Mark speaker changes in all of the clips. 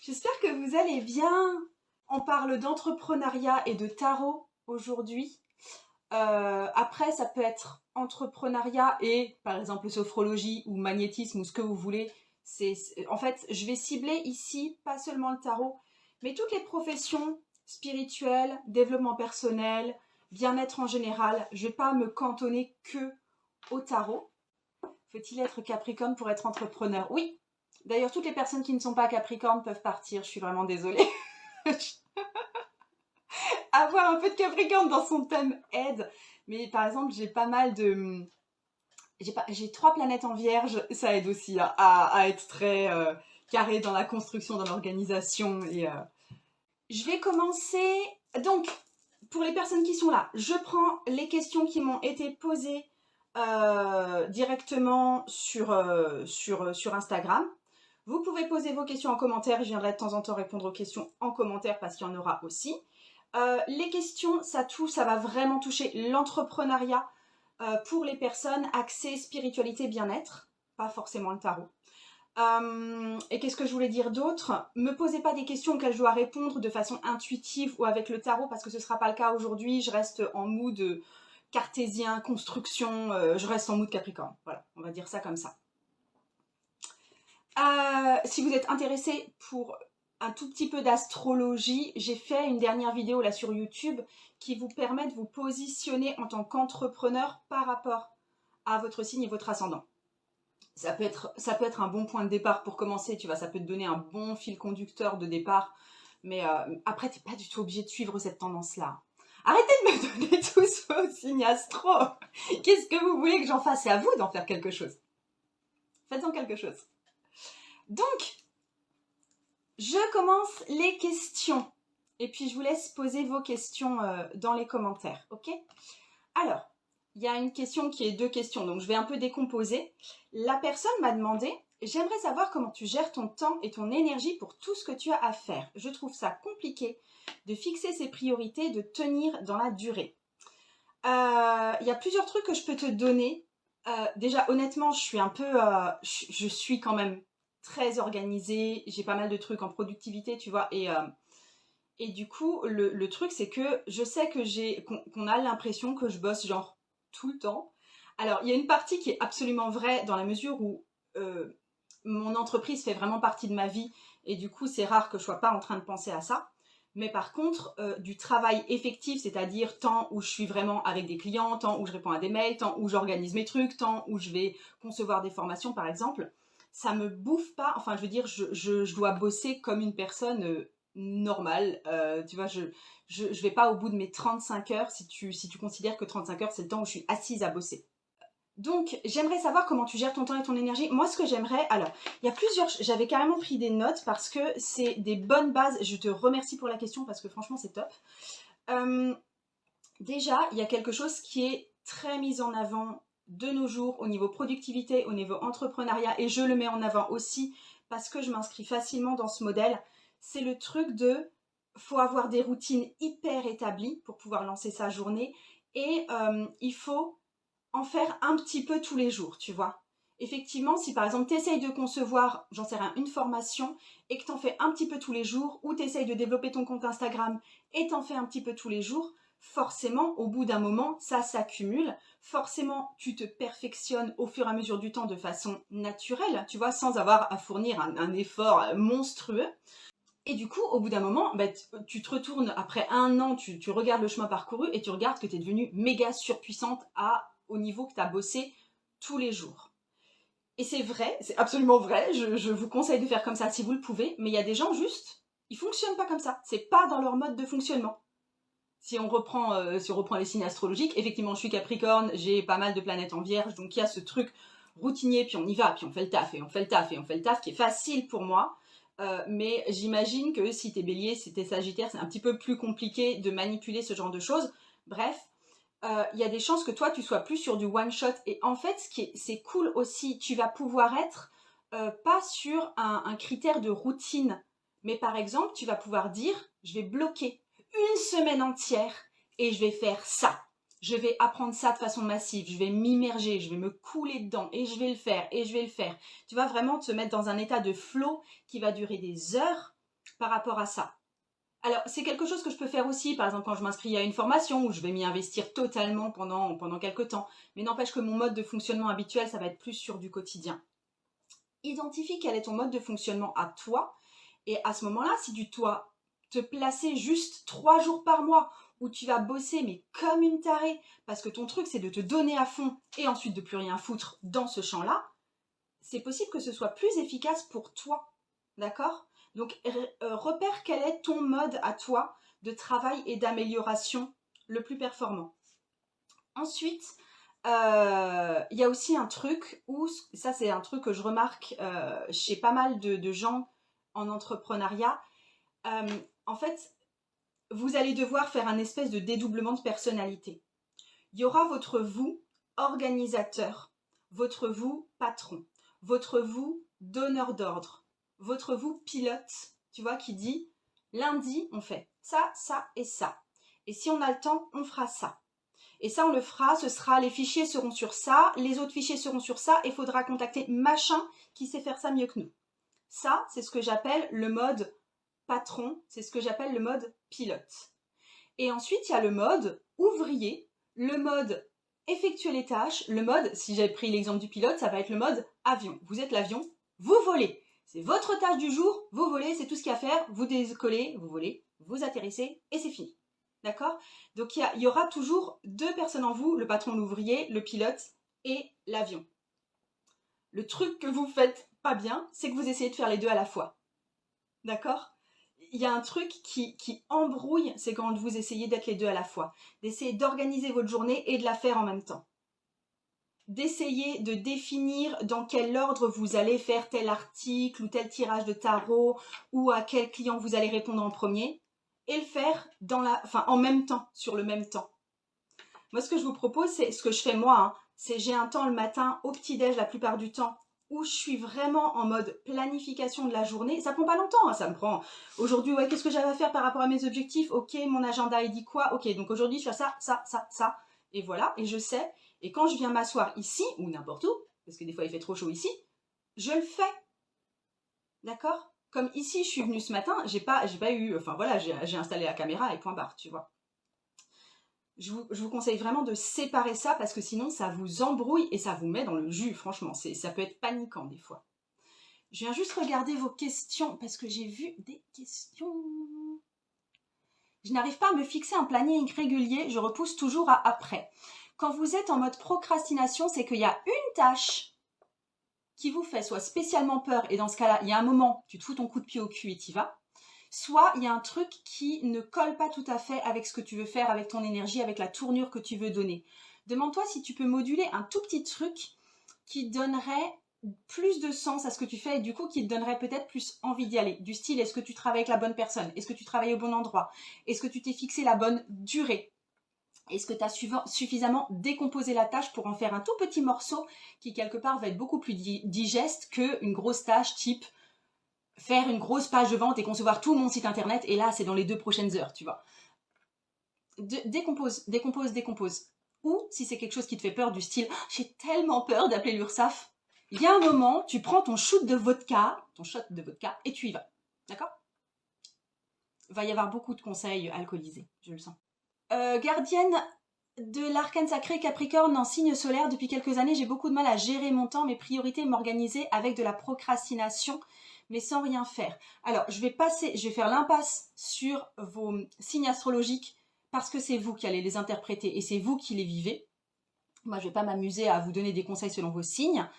Speaker 1: J'espère que vous allez bien. On parle d'entrepreneuriat et de tarot aujourd'hui. Après, ça peut être entrepreneuriat et, par exemple, sophrologie ou magnétisme ou ce que vous voulez. En fait, je vais cibler ici pas seulement le tarot, mais toutes les professions spirituelles, développement personnel, bien-être en général. Je vais pas me cantonner que au tarot. Faut-il être Capricorne pour être entrepreneur? Oui. D'ailleurs, toutes les personnes qui ne sont pas Capricorne peuvent partir. Je suis vraiment désolée. Avoir un peu de Capricorne dans son thème aide. Mais par exemple, j'ai pas mal de... J'ai 3 planètes en Vierge. Ça aide aussi à être très carré dans la construction, dans l'organisation. Je vais commencer... Donc, pour les personnes qui sont là, je prends les questions qui m'ont été posées directement sur Instagram. Vous pouvez poser vos questions en commentaire, je viendrai de temps en temps répondre aux questions en commentaire parce qu'il y en aura aussi. Les questions, ça va vraiment toucher l'entrepreneuriat pour les personnes axées spiritualité, bien-être, pas forcément le tarot. Et qu'est-ce que je voulais dire d'autre? Me posez pas des questions auxquelles je dois répondre de façon intuitive ou avec le tarot parce que ce ne sera pas le cas aujourd'hui. Je reste en mood cartésien, construction, je reste en mood Capricorne. Voilà, on va dire ça comme ça. Si vous êtes intéressé pour un tout petit peu d'astrologie, j'ai fait une dernière vidéo là sur YouTube qui vous permet de vous positionner en tant qu'entrepreneur par rapport à votre signe et votre ascendant. Ça peut être un bon point de départ pour commencer, tu vois, ça peut te donner un bon fil conducteur de départ, mais après, tu n'es pas du tout obligé de suivre cette tendance-là. Arrêtez de me donner tous vos signes astro. Qu'est-ce que vous voulez que j'en fasse? C'est à vous d'en faire quelque chose. Faites-en quelque chose. Donc, je commence les questions. Et puis, je vous laisse poser vos questions dans les commentaires, ok? Alors, il y a une question qui est 2 questions, donc je vais un peu décomposer. La personne m'a demandé, j'aimerais savoir comment tu gères ton temps et ton énergie pour tout ce que tu as à faire. Je trouve ça compliqué de fixer ses priorités, de tenir dans la durée. Il y a plusieurs trucs que je peux te donner. Déjà, honnêtement, je suis quand même très organisée. J'ai pas mal de trucs en productivité, tu vois, et du coup, le truc, c'est que je sais qu'on a l'impression que je bosse genre tout le temps. Alors, il y a une partie qui est absolument vraie dans la mesure où mon entreprise fait vraiment partie de ma vie et du coup, c'est rare que je sois pas en train de penser à ça. Mais par contre, du travail effectif, c'est-à-dire temps où je suis vraiment avec des clients, temps où je réponds à des mails, temps où j'organise mes trucs, temps où je vais concevoir des formations, par exemple, ça me bouffe pas. Enfin, je veux dire, je dois bosser comme une personne normale. Tu vois, je vais pas au bout de mes 35 heures si tu considères que 35 heures, c'est le temps où je suis assise à bosser. Donc, j'aimerais savoir comment tu gères ton temps et ton énergie. Moi, ce que j'aimerais... Alors, il y a plusieurs... J'avais carrément pris des notes parce que c'est des bonnes bases. Je te remercie pour la question parce que franchement, c'est top. Déjà, il y a quelque chose qui est très mis en avant de nos jours au niveau productivité, au niveau entrepreneuriat, et je le mets en avant aussi parce que je m'inscris facilement dans ce modèle. C'est le truc de... faut avoir des routines hyper établies pour pouvoir lancer sa journée et il faut en faire un petit peu tous les jours, tu vois. Effectivement, si par exemple tu essayes de concevoir, j'en sais rien, une formation et que tu en fais un petit peu tous les jours, ou tu essayes de développer ton compte Instagram et tu en fais un petit peu tous les jours, forcément, au bout d'un moment, ça s'accumule. Forcément, tu te perfectionnes au fur et à mesure du temps de façon naturelle, tu vois, sans avoir à fournir un effort monstrueux. Et du coup, au bout d'un moment, bah, tu te retournes après 1 an, tu regardes le chemin parcouru et tu regardes que tu es devenue méga surpuissante au niveau que tu as bossé tous les jours. Et c'est vrai, c'est absolument vrai, je vous conseille de faire comme ça si vous le pouvez, mais il y a des gens juste, ils fonctionnent pas comme ça, c'est pas dans leur mode de fonctionnement. Si on reprend les signes astrologiques, effectivement je suis Capricorne, j'ai pas mal de planètes en Vierge, donc il y a ce truc routinier, puis on y va, puis on fait le taf, et on fait le taf, et on fait le taf, qui est facile pour moi. Mais j'imagine que si t'es Bélier, si t'es Sagittaire, c'est un petit peu plus compliqué de manipuler ce genre de choses. Bref, il y a des chances que toi, tu sois plus sur du one-shot. Et en fait, c'est cool aussi, tu vas pouvoir être pas sur un critère de routine. Mais par exemple, tu vas pouvoir dire, je vais bloquer une semaine entière et je vais faire ça. Je vais apprendre ça de façon massive, je vais m'immerger, je vais me couler dedans et je vais le faire et je vais le faire. Tu vas vraiment te mettre dans un état de flow qui va durer des heures par rapport à ça. Alors, c'est quelque chose que je peux faire aussi, par exemple, quand je m'inscris à une formation où je vais m'y investir totalement pendant quelques temps. Mais n'empêche que mon mode de fonctionnement habituel, ça va être plus sur du quotidien. Identifie quel est ton mode de fonctionnement à toi. Et à ce moment-là, si tu dois te placer juste 3 jours par mois où tu vas bosser, mais comme une tarée, parce que ton truc, c'est de te donner à fond et ensuite de plus rien foutre dans ce champ-là, c'est possible que ce soit plus efficace pour toi. D'accord ? Donc, repère quel est ton mode à toi de travail et d'amélioration le plus performant. Ensuite, il y a aussi un truc où, ça c'est un truc que je remarque chez pas mal de gens en entrepreneuriat, en fait, vous allez devoir faire un espèce de dédoublement de personnalité. Il y aura votre vous organisateur, votre vous patron, votre vous donneur d'ordre, votre vous pilote, tu vois, qui dit lundi on fait ça, ça et ça. Et si on a le temps, on fera ça. Et ça, on le fera, ce sera, les fichiers seront sur ça, les autres fichiers seront sur ça, et il faudra contacter machin qui sait faire ça mieux que nous. Ça, c'est ce que j'appelle le mode patron, c'est ce que j'appelle le mode pilote. Et ensuite, il y a le mode ouvrier, le mode effectuer les tâches, le mode, si j'ai pris l'exemple du pilote, ça va être le mode avion. Vous êtes l'avion, vous volez. C'est votre tâche du jour, vous volez, c'est tout ce qu'il y a à faire, vous décollez, vous volez, vous atterrissez, et c'est fini. D'accord ? Donc il y aura toujours 2 personnes en vous, le patron, l'ouvrier, le pilote et l'avion. Le truc que vous faites pas bien, c'est que vous essayez de faire les 2 à la fois. D'accord ? Il y a un truc qui embrouille, c'est quand vous essayez d'être les 2 à la fois. D'essayer d'organiser votre journée et de la faire en même temps. D'essayer de définir dans quel ordre vous allez faire tel article ou tel tirage de tarot ou à quel client vous allez répondre en premier. Et le faire en même temps, sur le même temps. Moi, ce que je vous propose, c'est ce que je fais moi, c'est j'ai un temps le matin au petit-déj la plupart du temps où je suis vraiment en mode planification de la journée. Ça prend pas longtemps, ça me prend. Aujourd'hui, ouais, qu'est-ce que j'avais à faire par rapport à mes objectifs ? Ok, mon agenda, il dit quoi ? Ok, donc aujourd'hui, je fais ça, ça, ça, ça. Et voilà, et je sais. Et quand je viens m'asseoir ici, ou n'importe où, parce que des fois il fait trop chaud ici, je le fais. D'accord ? Comme ici, je suis venue ce matin, j'ai pas eu, enfin voilà, j'ai installé la caméra et point barre, tu vois. Je vous conseille vraiment de séparer ça parce que sinon ça vous embrouille et ça vous met dans le jus, franchement, ça peut être paniquant des fois. Je viens juste regarder vos questions parce que j'ai vu des questions. Je n'arrive pas à me fixer un planning régulier, je repousse toujours à après. Quand vous êtes en mode procrastination, c'est qu'il y a une tâche qui vous fait soit spécialement peur, et dans ce cas-là, il y a un moment, tu te fous ton coup de pied au cul et t'y vas, soit il y a un truc qui ne colle pas tout à fait avec ce que tu veux faire, avec ton énergie, avec la tournure que tu veux donner. Demande-toi si tu peux moduler un tout petit truc qui donnerait plus de sens à ce que tu fais et du coup qui te donnerait peut-être plus envie d'y aller. Du style, est-ce que tu travailles avec la bonne personne ? Est-ce que tu travailles au bon endroit ? Est-ce que tu t'es fixé la bonne durée ? Est-ce que tu as suffisamment décomposé la tâche pour en faire un tout petit morceau qui quelque part va être beaucoup plus digeste qu'une grosse tâche type faire une grosse page de vente et concevoir tout mon site internet, et là c'est dans les 2 prochaines heures, tu vois. Décompose. Ou si c'est quelque chose qui te fait peur du style « j'ai tellement peur d'appeler l'URSSAF », il y a un moment, tu prends ton shot de vodka et tu y vas. D'accord ? Il va y avoir beaucoup de conseils alcoolisés, je le sens. Gardienne de l'arcane sacré Capricorne en signe solaire, depuis quelques années, j'ai beaucoup de mal à gérer mon temps, mes priorités, m'organiser avec de la procrastination, mais sans rien faire. Alors, je vais faire l'impasse sur vos signes astrologiques parce que c'est vous qui allez les interpréter et c'est vous qui les vivez. Moi, je ne vais pas m'amuser à vous donner des conseils selon vos signes.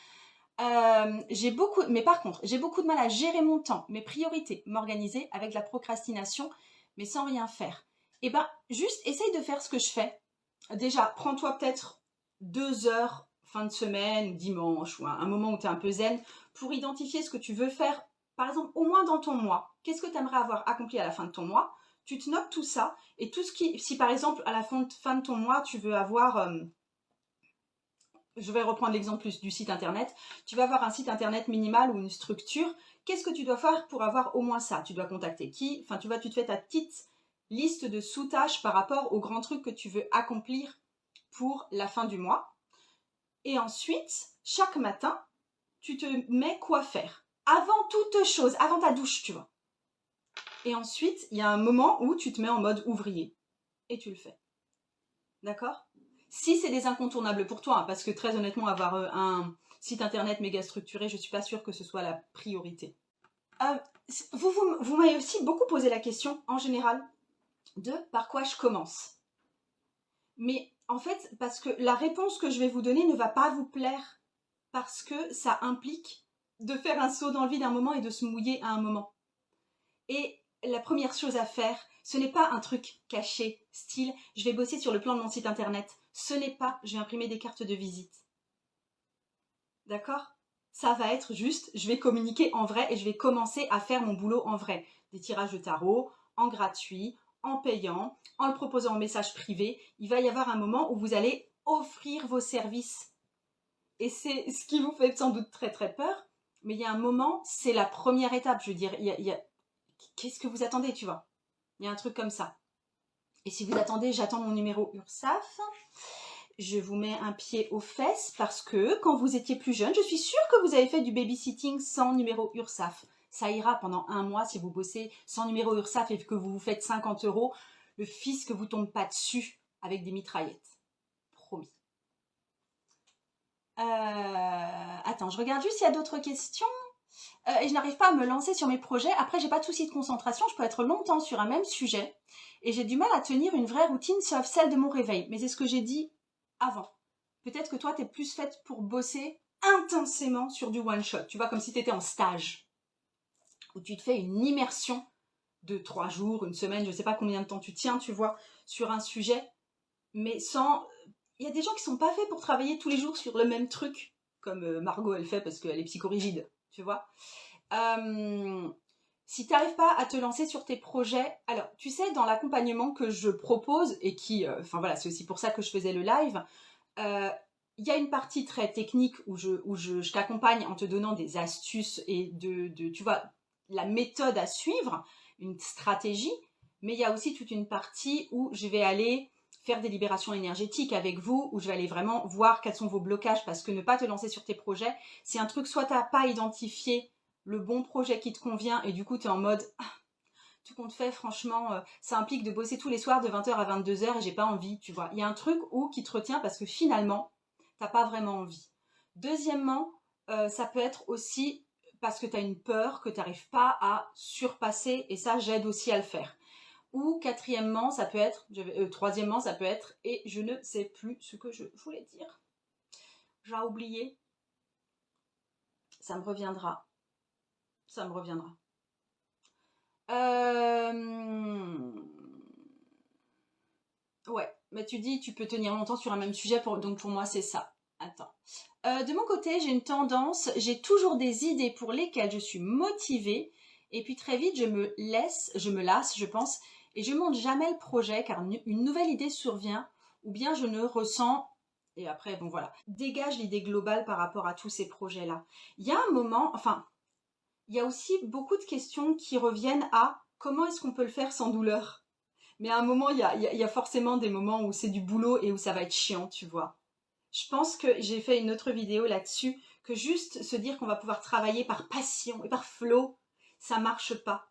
Speaker 1: Mais par contre, j'ai beaucoup de mal à gérer mon temps, mes priorités, m'organiser avec de la procrastination, mais sans rien faire. Et ben, juste essaye de faire ce que je fais. Déjà, prends-toi peut-être 2 heures, fin de semaine, dimanche, ou un moment où tu es un peu zen, pour identifier ce que tu veux faire, par exemple, au moins dans ton mois. Qu'est-ce que tu aimerais avoir accompli à la fin de ton mois ? Tu te notes tout ça, et tout ce qui, si par exemple, à la fin de ton mois, tu veux avoir... je vais reprendre l'exemple du site internet. Tu vas avoir un site internet minimal ou une structure. Qu'est-ce que tu dois faire pour avoir au moins ça ? Tu dois contacter qui ? Enfin, tu vois, tu te fais ta petite liste de sous-tâches par rapport aux grands trucs que tu veux accomplir pour la fin du mois. Et ensuite, chaque matin, tu te mets quoi faire. Avant toute chose, avant ta douche, tu vois. Et ensuite, il y a un moment où tu te mets en mode ouvrier. Et tu le fais. D'accord? Si c'est des incontournables pour toi, hein, parce que très honnêtement, avoir un site internet méga structuré, je ne suis pas sûre que ce soit la priorité. Euh, vous m'avez aussi beaucoup posé la question, en général, de par quoi je commence. Mais en fait, parce que la réponse que je vais vous donner ne va pas vous plaire, parce que ça implique de faire un saut dans le vide un moment et de se mouiller à un moment. Et la première chose à faire, ce n'est pas un truc caché, style je vais bosser sur le plan de mon site internet. Ce n'est pas je vais imprimer des cartes de visite. D'accord? Ça va être juste je vais communiquer en vrai et je vais commencer à faire mon boulot en vrai. Des tirages de tarot, en gratuit, en payant, en le proposant en message privé. Il va y avoir un moment où vous allez offrir vos services. Et c'est ce qui vous fait sans doute très très peur. Mais il y a un moment, c'est la première étape. Je veux dire, qu'est-ce que vous attendez, tu vois? Il y a un truc comme ça. Et si vous attendez, j'attends mon numéro URSSAF. Je vous mets un pied aux fesses parce que quand vous étiez plus jeune, je suis sûre que vous avez fait du babysitting sans numéro URSSAF. Ça ira pendant un mois si vous bossez sans numéro URSSAF et que vous vous faites 50 €. Le fisc ne vous tombe pas dessus avec des mitraillettes. Promis. Attends, je regarde juste s'il y a d'autres questions. Et je n'arrive pas à me lancer sur mes projets. Après, j'ai pas de souci de concentration. Je peux être longtemps sur un même sujet. Et j'ai du mal à tenir une vraie routine sauf celle de mon réveil. Mais c'est ce que j'ai dit avant. Peut-être que toi, tu es plus faite pour bosser intensément sur du one-shot. Tu vois, comme si tu étais en stage. Où tu te fais une immersion de 3 jours, une semaine, je ne sais pas combien de temps tu tiens, tu vois, sur un sujet. Mais sans... Il y a des gens qui sont pas faits pour travailler tous les jours sur le même truc. Comme Margot, elle fait parce qu'elle est psychorigide. Tu vois, si tu n'arrives pas à te lancer sur tes projets, alors tu sais, dans l'accompagnement que je propose et qui, enfin voilà, c'est aussi pour ça que je faisais le live, il y a une partie très technique où je t'accompagne en te donnant des astuces et tu vois, la méthode à suivre, une stratégie, mais il y a aussi toute une partie où je vais aller faire des libérations énergétiques avec vous, où je vais aller vraiment voir quels sont vos blocages, parce que ne pas te lancer sur tes projets, c'est un truc, soit tu n'as pas identifié le bon projet qui te convient, et du coup tu es en mode, tout compte fait, franchement, ça implique de bosser tous les soirs de 20 h à 22 h et j'ai pas envie, tu vois. Il y a un truc qui te retient parce que finalement, t'as pas vraiment envie. Deuxièmement, ça peut être aussi parce que tu as une peur que tu n'arrives pas à surpasser, et ça, j'aide aussi à le faire. Ou quatrièmement, ça peut être, troisièmement, ça peut être, et je ne sais plus ce que je voulais dire. J'ai oublié. Ça me reviendra. Ça me reviendra. Ouais, mais tu dis tu peux tenir longtemps sur un même sujet, donc pour moi c'est ça. Attends. De mon côté, j'ai une tendance, j'ai toujours des idées pour lesquelles je suis motivée, et puis très vite je me lasse, je pense, et je monte jamais le projet car une nouvelle idée survient, ou bien je ne ressens, et après bon voilà, dégage l'idée globale par rapport à tous ces projets-là. Il y a un moment, enfin, il y a aussi beaucoup de questions qui reviennent à comment est-ce qu'on peut le faire sans douleur. Mais à un moment, il y a forcément des moments où c'est du boulot et où ça va être chiant, tu vois. Je pense que j'ai fait une autre vidéo là-dessus, que juste se dire qu'on va pouvoir travailler par passion et par flow, ça marche pas.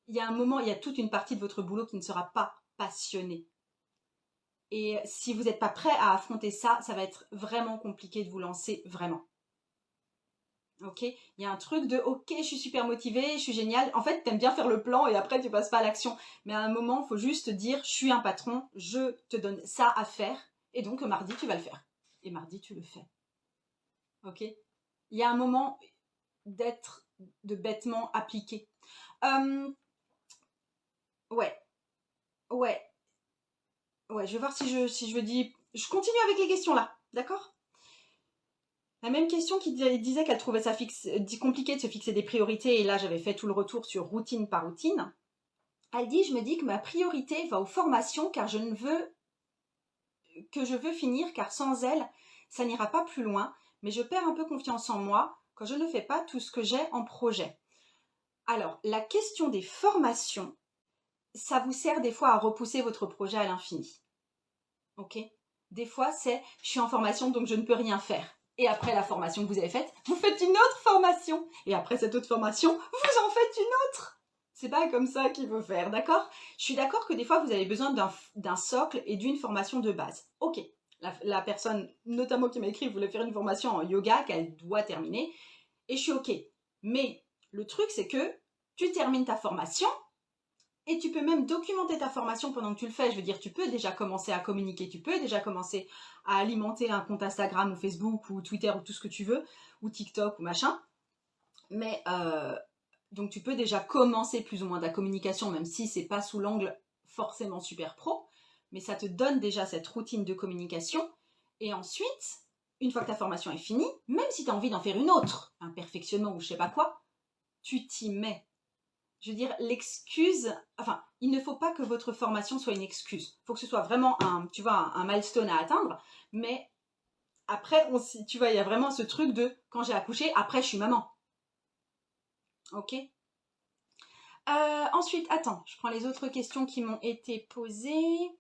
Speaker 1: Il y a un moment, il y a toute une partie de votre boulot qui ne sera pas passionnée. Et si vous n'êtes pas prêt à affronter ça, ça va être vraiment compliqué de vous lancer vraiment. Ok, il y a un truc de ok, je suis super motivée, je suis géniale. En fait, t'aimes bien faire le plan et après tu passes pas à l'action. Mais à un moment, il faut juste dire je suis un patron, je te donne ça à faire et donc mardi tu vas le faire. Et mardi tu le fais. Ok, il y a un moment de bêtement appliqué. Ouais, ouais, ouais. Je vais voir si je dis. Je continue avec les questions là, d'accord? La même question qui disait qu'elle trouvait ça compliqué de se fixer des priorités, et là j'avais fait tout le retour sur routine par routine. Elle dit, je me dis que ma priorité va aux formations car je veux finir, car sans elles, ça n'ira pas plus loin, mais je perds un peu confiance en moi quand je ne fais pas tout ce que j'ai en projet. Alors, la question des formations, ça vous sert des fois à repousser votre projet à l'infini. Ok ? Des fois, c'est, je suis en formation donc je ne peux rien faire. Et après la formation que vous avez faite, vous faites une autre formation. Et après cette autre formation, vous en faites une autre. C'est pas comme ça qu'il faut faire, d'accord? Je suis d'accord que des fois, vous avez besoin d'un socle et d'une formation de base. Ok, la personne, notamment qui m'a écrit, voulait faire une formation en yoga qu'elle doit terminer. Et je suis ok. Mais le truc, c'est que tu termines ta formation et tu peux même documenter ta formation pendant que tu le fais. Je veux dire, tu peux déjà commencer à communiquer, tu peux déjà commencer à alimenter un compte Instagram ou Facebook ou Twitter ou tout ce que tu veux, ou TikTok ou machin. Mais donc tu peux déjà commencer plus ou moins ta communication, même si c'est pas sous l'angle forcément super pro, mais ça te donne déjà cette routine de communication. Et ensuite, une fois que ta formation est finie, même si tu as envie d'en faire une autre, un perfectionnement ou je sais pas quoi, tu t'y mets. Je veux dire, l'excuse, enfin, il ne faut pas que votre formation soit une excuse. Il faut que ce soit vraiment tu vois, un milestone à atteindre, mais après, tu vois, il y a vraiment ce truc de quand j'ai accouché, après je suis maman. Ok. Ensuite, attends, je prends les autres questions qui m'ont été posées.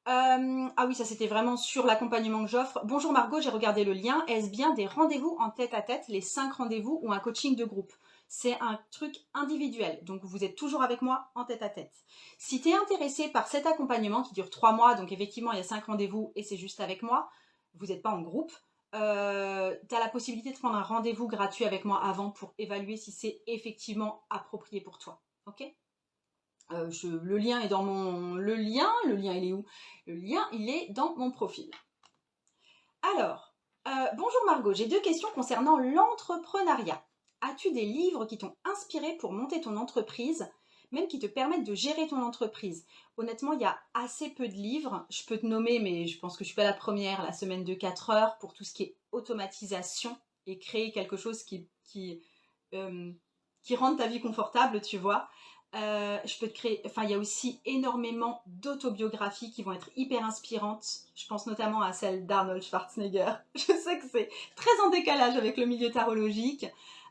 Speaker 1: Ah oui, ça c'était vraiment sur l'accompagnement que j'offre. Bonjour Margot, j'ai regardé le lien. Est-ce bien des rendez-vous en tête-à-tête, les 5 rendez-vous ou un coaching de groupe? C'est un truc individuel, donc vous êtes toujours avec moi en tête-à-tête. Si tu es intéressé par cet accompagnement qui dure 3 mois, donc effectivement il y a 5 rendez-vous et c'est juste avec moi, vous n'êtes pas en groupe, tu as la possibilité de prendre un rendez-vous gratuit avec moi avant pour évaluer si c'est effectivement approprié pour toi. Ok? Le lien est dans mon... Le lien, il est où? Le lien, il est dans mon profil. Alors, bonjour Margot, j'ai 2 questions concernant l'entrepreneuriat. As-tu des livres qui t'ont inspiré pour monter ton entreprise, même qui te permettent de gérer ton entreprise? Honnêtement, il y a assez peu de livres. Je peux te nommer, mais je pense que je ne suis pas la première, la semaine de 4 heures pour tout ce qui est automatisation et créer quelque chose qui rende ta vie confortable, tu vois. Je peux te créer, enfin il y a aussi énormément d'autobiographies qui vont être hyper inspirantes. Je pense notamment à celle d'Arnold Schwarzenegger. Je sais que c'est très en décalage avec le milieu tarologique.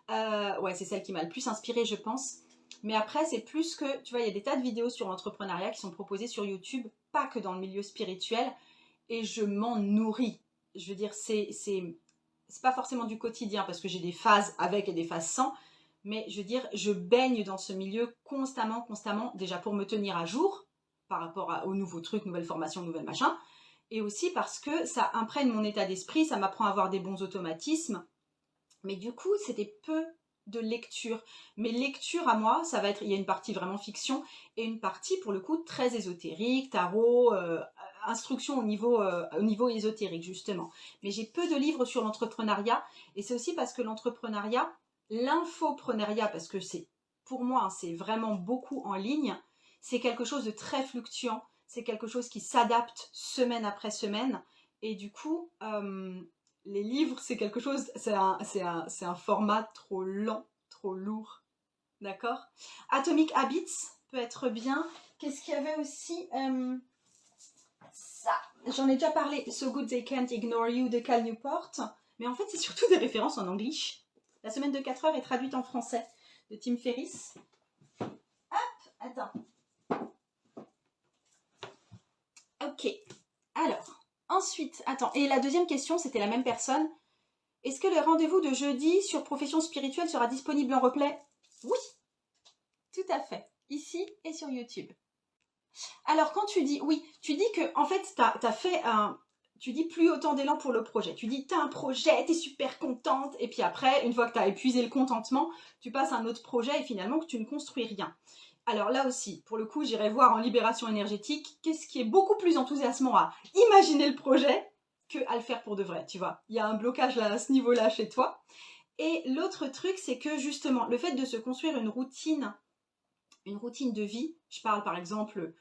Speaker 1: Ouais, c'est celle qui m'a le plus inspirée, je pense. Mais après, c'est plus que, tu vois, il y a des tas de vidéos sur l'entrepreneuriat qui sont proposées sur YouTube, pas que dans le milieu spirituel, et je m'en nourris. Je veux dire, c'est pas forcément du quotidien parce que j'ai des phases avec et des phases sans, mais je veux dire, je baigne dans ce milieu constamment, déjà pour me tenir à jour par rapport aux nouveaux trucs, nouvelles formations, nouvelles machins, et aussi parce que ça imprègne mon état d'esprit, ça m'apprend à avoir des bons automatismes, mais du coup, c'était peu de lecture. Mes lectures à moi, ça va être, il y a une partie vraiment fiction et une partie pour le coup très ésotérique, tarot, instruction au niveau ésotérique justement. Mais j'ai peu de livres sur l'entrepreneuriat et c'est aussi parce que l'entrepreneuriat, l'infoprenariat, parce que c'est pour moi, c'est vraiment beaucoup en ligne, c'est quelque chose de très fluctuant, c'est quelque chose qui s'adapte semaine après semaine et du coup, les livres, c'est quelque chose, c'est un format trop lent, trop lourd. D'accord? Atomic Habits peut être bien. Qu'est-ce qu'il y avait aussi? Ça, j'en ai déjà parlé. So Good They Can't Ignore You de Cal Newport. Mais en fait, c'est surtout des références en anglais. La semaine de 4 heures est traduite en français de Tim Ferriss. Hop, attends. Ok, alors. Ensuite, attends. Et la deuxième question, c'était la même personne. Est-ce que le rendez-vous de jeudi sur Profession Spirituelle sera disponible en replay? Oui, tout à fait. Ici et sur YouTube. Alors, quand tu dis, oui, tu dis que, en fait, t'as fait tu dis plus autant d'élan pour le projet. Tu dis, t'as un projet, t'es super contente, et puis après, une fois que t'as épuisé le contentement, tu passes à un autre projet et finalement que tu ne construis rien. Alors là aussi, pour le coup, j'irai voir en libération énergétique qu'est-ce qui est beaucoup plus enthousiasmant à imaginer le projet qu'à le faire pour de vrai, tu vois. Il y a un blocage là, à ce niveau-là chez toi. Et l'autre truc, c'est que justement, le fait de se construire une routine de vie, je parle par exemple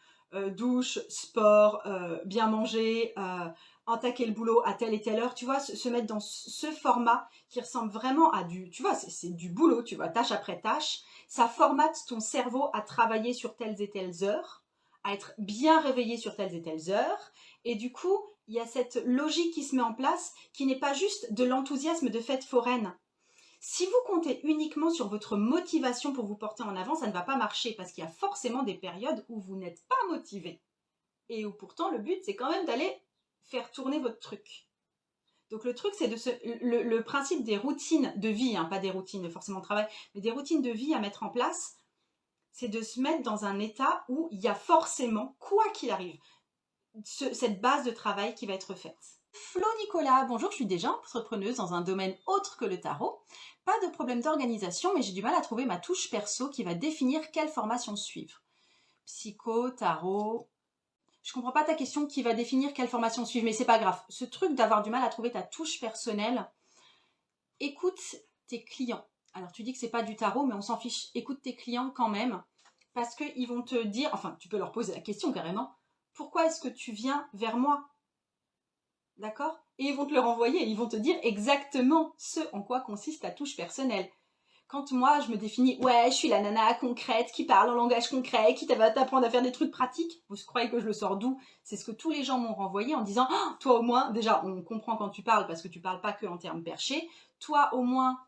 Speaker 1: douche, sport, bien manger, attaquer le boulot à telle et telle heure, tu vois, se mettre dans ce format qui ressemble vraiment à tu vois, c'est du boulot, tu vois, tâche après tâche, ça formate ton cerveau à travailler sur telles et telles heures, à être bien réveillé sur telles et telles heures, et du coup, il y a cette logique qui se met en place, qui n'est pas juste de l'enthousiasme de fête foraine. Si vous comptez uniquement sur votre motivation pour vous porter en avant, ça ne va pas marcher parce qu'il y a forcément des périodes où vous n'êtes pas motivé et où pourtant le but c'est quand même d'aller faire tourner votre truc. Donc le truc, c'est le principe des routines de vie, hein, pas des routines forcément de travail, mais des routines de vie à mettre en place, c'est de se mettre dans un état où il y a forcément, quoi qu'il arrive, cette base de travail qui va être faite. Flo Nicolas, bonjour, je suis déjà entrepreneuse dans un domaine autre que le tarot. Pas de problème d'organisation, mais j'ai du mal à trouver ma touche perso qui va définir quelle formation suivre. Psycho, tarot... Je comprends pas ta question qui va définir quelle formation suivre, mais c'est pas grave. Ce truc d'avoir du mal à trouver ta touche personnelle, écoute tes clients. Alors tu dis que c'est pas du tarot, mais on s'en fiche. Écoute tes clients quand même, parce qu'ils vont te dire, enfin tu peux leur poser la question carrément, pourquoi est-ce que tu viens vers moi? D'accord? Et ils vont te le renvoyer, ils vont te dire exactement ce en quoi consiste ta touche personnelle. Quand moi, je me définis, ouais, je suis la nana concrète, qui parle en langage concret, qui va t'apprendre à faire des trucs pratiques, vous croyez que je le sors d'où? C'est ce que tous les gens m'ont renvoyé en disant, oh, toi au moins, déjà, on comprend quand tu parles, parce que tu parles pas que en termes perchés, toi au moins,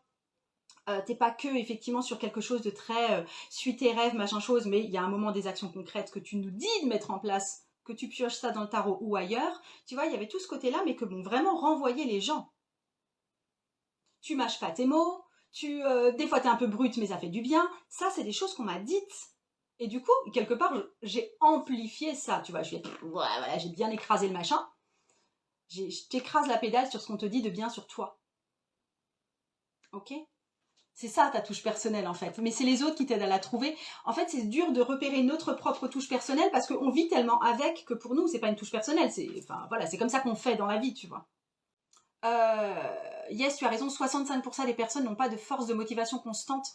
Speaker 1: t'es pas que effectivement sur quelque chose de très suis tes rêves, machin chose, mais il y a un moment des actions concrètes que tu nous dis de mettre en place, que tu pioches ça dans le tarot ou ailleurs. Tu vois, il y avait tout ce côté-là, mais que m'ont vraiment renvoyé les gens. Tu mâches pas tes mots, des fois t'es un peu brute, mais ça fait du bien. Ça, c'est des choses qu'on m'a dites. Et du coup, quelque part, j'ai amplifié ça. Tu vois, voilà, j'ai bien écrasé le machin. Je t'écrase la pédale sur ce qu'on te dit de bien sur toi. Ok? C'est ça ta touche personnelle en fait, mais c'est les autres qui t'aident à la trouver. En fait, c'est dur de repérer notre propre touche personnelle parce qu'on vit tellement avec que pour nous, c'est pas une touche personnelle. Enfin voilà, c'est comme ça qu'on fait dans la vie, tu vois. Yes, tu as raison, 65% des personnes n'ont pas de force de motivation constante.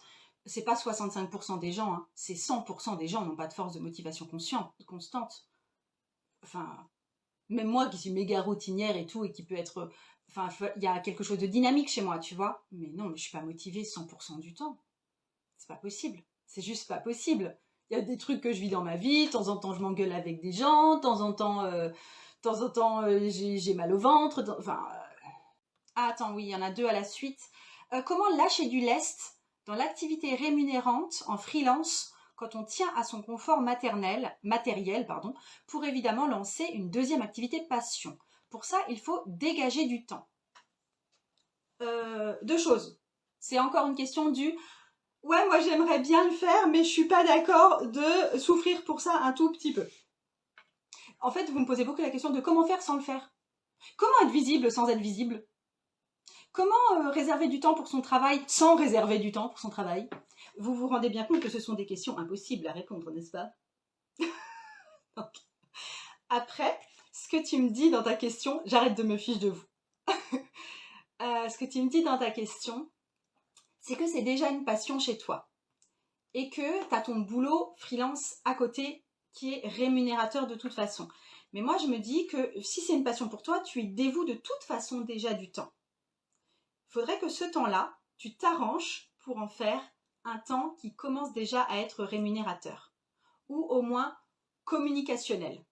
Speaker 1: C'est pas 65% des gens, hein, c'est 100% des gens n'ont pas de force de motivation constante. Enfin, même moi qui suis méga routinière et tout, et qui peut être... Enfin, il y a quelque chose de dynamique chez moi, tu vois. Mais non, mais je suis pas motivée 100% du temps. C'est pas possible. C'est juste pas possible. Il y a des trucs que je vis dans ma vie, de temps en temps je m'engueule avec des gens, de temps en temps, j'ai mal au ventre. Enfin... Ah, attends, oui, il y en a deux à la suite. Comment lâcher du lest dans l'activité rémunérante en freelance quand on tient à son confort matériel, pour évidemment lancer une deuxième activité passion. Pour ça, il faut dégager du temps. Deux choses. C'est encore une question du « Ouais, moi j'aimerais bien le faire, mais je suis pas d'accord de souffrir pour ça un tout petit peu. » En fait, vous me posez beaucoup la question de comment faire sans le faire. Comment être visible sans être visible? Comment réserver du temps pour son travail sans réserver du temps pour son travail? Vous vous rendez bien compte que ce sont des questions impossibles à répondre, n'est-ce pas? Donc, après, ce que tu me dis dans ta question, j'arrête de me fiche de vous. Ce que tu me dis dans ta question, c'est que c'est déjà une passion chez toi et que tu as ton boulot freelance à côté qui est rémunérateur de toute façon. Mais moi, je me dis que si c'est une passion pour toi, tu y dévoues de toute façon déjà du temps. Il faudrait que ce temps-là, tu t'arranges pour en faire un temps qui commence déjà à être rémunérateur ou au moins communicationnel.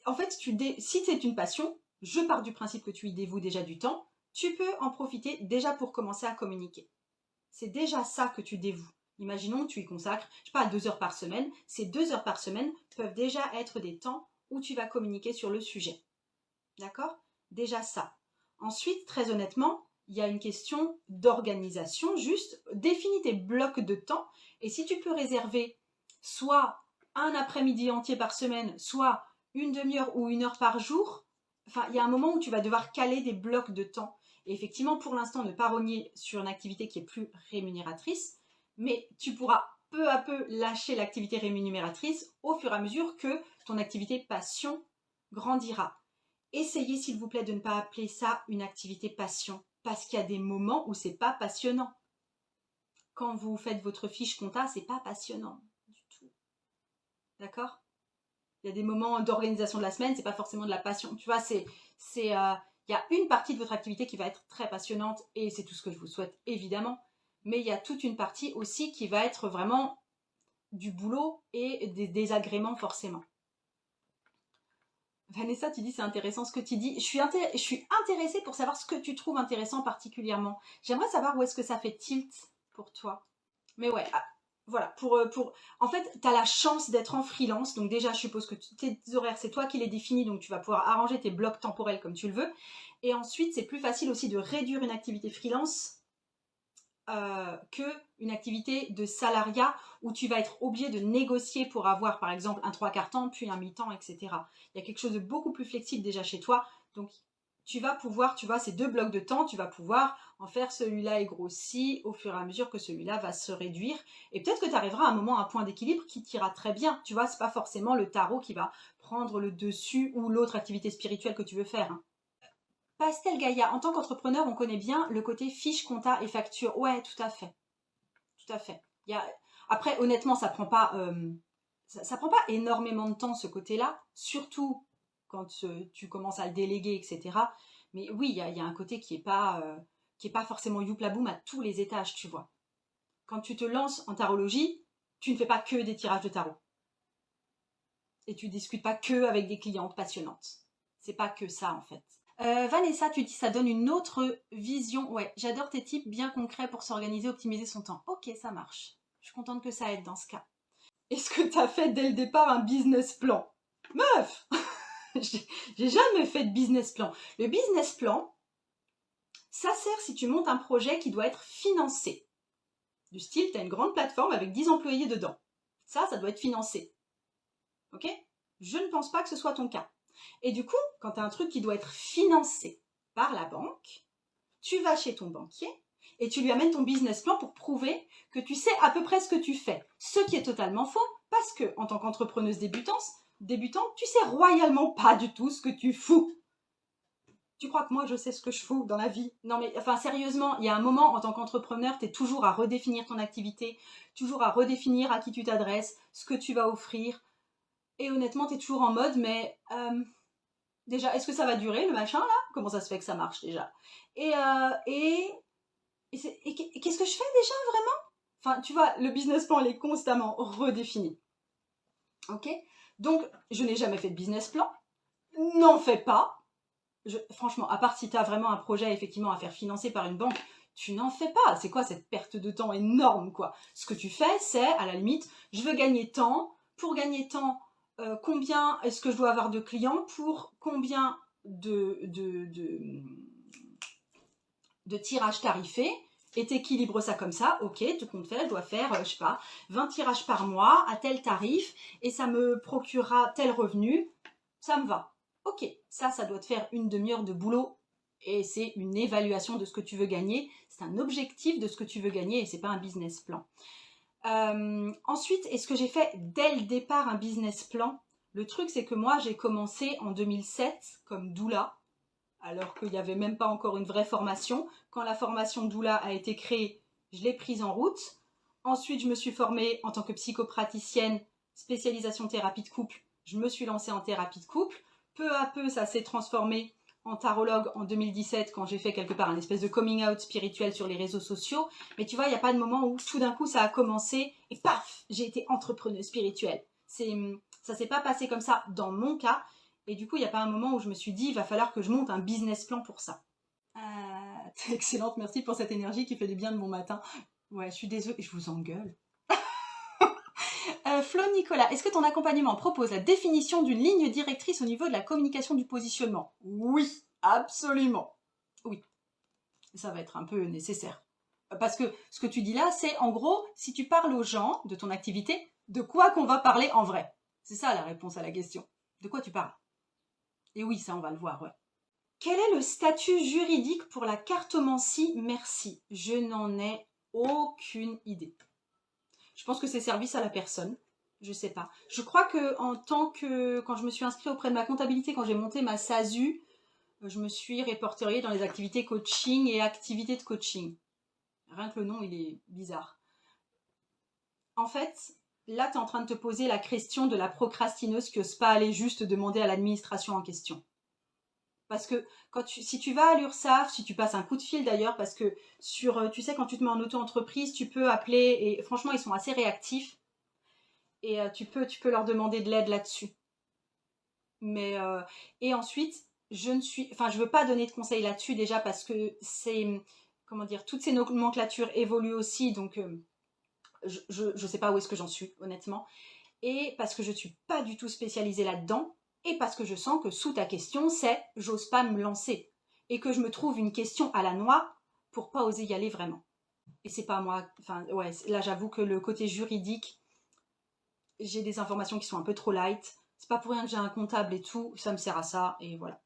Speaker 1: En fait, si c'est une passion, je pars du principe que tu y dévoues déjà du temps, tu peux en profiter déjà pour commencer à communiquer. C'est déjà ça que tu dévoues. Imaginons que tu y consacres, je sais pas, 2 heures par semaine. Ces 2 heures par semaine peuvent déjà être des temps où tu vas communiquer sur le sujet. D'accord? Déjà ça. Ensuite, très honnêtement, il y a une question d'organisation. Juste, définis tes blocs de temps. Et si tu peux réserver soit un après-midi entier par semaine, soit une demi-heure ou 1 heure par jour, enfin, il y a un moment où tu vas devoir caler des blocs de temps. Et effectivement, pour l'instant, ne pas rogner sur une activité qui est plus rémunératrice, mais tu pourras peu à peu lâcher l'activité rémunératrice au fur et à mesure que ton activité passion grandira. Essayez s'il vous plaît de ne pas appeler ça une activité passion, parce qu'il y a des moments où c'est pas passionnant. Quand vous faites votre fiche compta, c'est pas passionnant du tout. D'accord? Il y a des moments d'organisation de la semaine, c'est pas forcément de la passion. Tu vois, il y a une partie de votre activité qui va être très passionnante et c'est tout ce que je vous souhaite évidemment. Mais il y a toute une partie aussi qui va être vraiment du boulot et des désagréments forcément. Vanessa, tu dis c'est intéressant ce que tu dis. Je suis intéressée pour savoir ce que tu trouves intéressant particulièrement. J'aimerais savoir où est-ce que ça fait tilt pour toi. Mais ouais, Voilà, en fait, tu as la chance d'être en freelance. Donc déjà, je suppose que tes horaires, c'est toi qui les définis. Donc tu vas pouvoir arranger tes blocs temporels comme tu le veux. Et ensuite, c'est plus facile aussi de réduire une activité freelance qu'une activité de salariat où tu vas être obligé de négocier pour avoir, par exemple, un 3/4 temps, puis un mi-temps, etc. Il y a quelque chose de beaucoup plus flexible déjà chez toi. Donc tu vas pouvoir, tu vois, ces 2 blocs de temps, tu vas pouvoir en faire celui-là est grossi au fur et à mesure que celui-là va se réduire. Et peut-être que tu arriveras à un moment à un point d'équilibre qui t'ira très bien. Tu vois, c'est pas forcément le tarot qui va prendre le dessus ou l'autre activité spirituelle que tu veux faire, hein. Pastel Gaïa, en tant qu'entrepreneur, on connaît bien le côté fiche, compta et facture. Ouais, tout à fait. Tout à fait. Après, honnêtement, ça prend pas énormément de temps ce côté-là, surtout quand tu commences à le déléguer, etc. Mais oui, il y a un côté qui est pas forcément youplaboum à tous les étages, tu vois. Quand tu te lances en tarologie, tu ne fais pas que des tirages de tarot. Et tu discutes pas que avec des clientes passionnantes. C'est pas que ça, en fait. Vanessa, tu dis ça donne une autre vision. Ouais, j'adore tes tips bien concrets pour s'organiser, optimiser son temps. Ok, ça marche. Je suis contente que ça aide dans ce cas. Est-ce que tu as fait dès le départ un business plan? Meuf J'ai jamais fait de business plan. Le business plan, ça sert si tu montes un projet qui doit être financé. Du style, tu as une grande plateforme avec 10 employés dedans. Ça doit être financé. Ok? Je ne pense pas que ce soit ton cas. Et du coup, quand tu as un truc qui doit être financé par la banque, tu vas chez ton banquier et tu lui amènes ton business plan pour prouver que tu sais à peu près ce que tu fais. Ce qui est totalement faux parce que, en tant qu'entrepreneuse débutante, tu sais royalement pas du tout ce que tu fous. Tu crois que moi je sais ce que je fous dans la vie? Non mais enfin sérieusement, il y a un moment en tant qu'entrepreneur, tu es toujours à redéfinir ton activité, toujours à redéfinir à qui tu t'adresses, ce que tu vas offrir. Et honnêtement, tu es toujours en mode mais déjà, est-ce que ça va durer le machin là? Comment ça se fait que ça marche déjà? Et qu'est-ce que je fais déjà vraiment? Enfin, tu vois, le business plan, il est constamment redéfini. Ok? Donc, je n'ai jamais fait de business plan. N'en fais pas. Franchement, à part si tu as vraiment un projet effectivement à faire financer par une banque, tu n'en fais pas. C'est quoi cette perte de temps énorme, quoi? Ce que tu fais, c'est, à la limite, je veux gagner temps. Pour gagner temps, combien est-ce que je dois avoir de clients? Pour combien de tirages tarifés? Et t'équilibres ça comme ça, ok, tout compte fait, je dois faire, je sais pas, 20 tirages par mois à tel tarif et ça me procurera tel revenu, ça me va. Ok, ça doit te faire une demi-heure de boulot et c'est une évaluation de ce que tu veux gagner, c'est un objectif de ce que tu veux gagner et c'est pas un business plan. Ensuite, est-ce que j'ai fait dès le départ un business plan? Le truc, c'est que moi, j'ai commencé en 2007 comme doula, alors qu'il n'y avait même pas encore une vraie formation. Quand la formation doula a été créée, je l'ai prise en route. Ensuite, je me suis formée en tant que psychopraticienne, spécialisation thérapie de couple. Je me suis lancée en thérapie de couple. Peu à peu, ça s'est transformé en tarologue en 2017 quand j'ai fait quelque part un espèce de coming out spirituel sur les réseaux sociaux. Mais tu vois, il n'y a pas de moment où tout d'un coup ça a commencé et paf, j'ai été entrepreneuse spirituelle. Ça s'est pas passé comme ça dans mon cas. Et du coup, il n'y a pas un moment où je me suis dit, il va falloir que je monte un business plan pour ça. T'es excellente, merci pour cette énergie qui fait du bien de mon matin. Ouais, je suis désolée, je vous engueule. Flo Nicolas, est-ce que ton accompagnement propose la définition d'une ligne directrice au niveau de la communication du positionnement? Oui, absolument. Oui, ça va être un peu nécessaire. Parce que ce que tu dis là, c'est en gros, si tu parles aux gens de ton activité, de quoi qu'on va parler en vrai? C'est ça la réponse à la question. De quoi tu parles? Et oui, ça on va le voir, ouais. Quel est le statut juridique pour la cartomancie? Merci. Je n'en ai aucune idée. Je pense que c'est service à la personne. Je sais pas. Je crois que quand je me suis inscrite auprès de ma comptabilité, quand j'ai monté ma SASU, je me suis répertoriée dans les activités coaching et activités de coaching. Rien que le nom, il est bizarre. En fait, là, tu es en train de te poser la question de la procrastineuse qui n'ose pas aller juste demander à l'administration en question. Parce que si tu vas à l'URSSAF, si tu passes un coup de fil d'ailleurs, parce que tu sais, quand tu te mets en auto-entreprise, tu peux appeler, et franchement, ils sont assez réactifs, et tu peux leur demander de l'aide là-dessus. Mais, et ensuite, je veux pas donner de conseils là-dessus déjà parce que toutes ces nomenclatures évoluent aussi, donc je sais pas où est-ce que j'en suis, honnêtement. Et parce que je ne suis pas du tout spécialisée là-dedans, et parce que je sens que sous ta question, c'est « j'ose pas me lancer ». Et que je me trouve une question à la noix pour pas oser y aller vraiment. Et c'est pas moi, enfin ouais, là j'avoue que le côté juridique, j'ai des informations qui sont un peu trop light. C'est pas pour rien que j'ai un comptable et tout, ça me sert à ça, et voilà.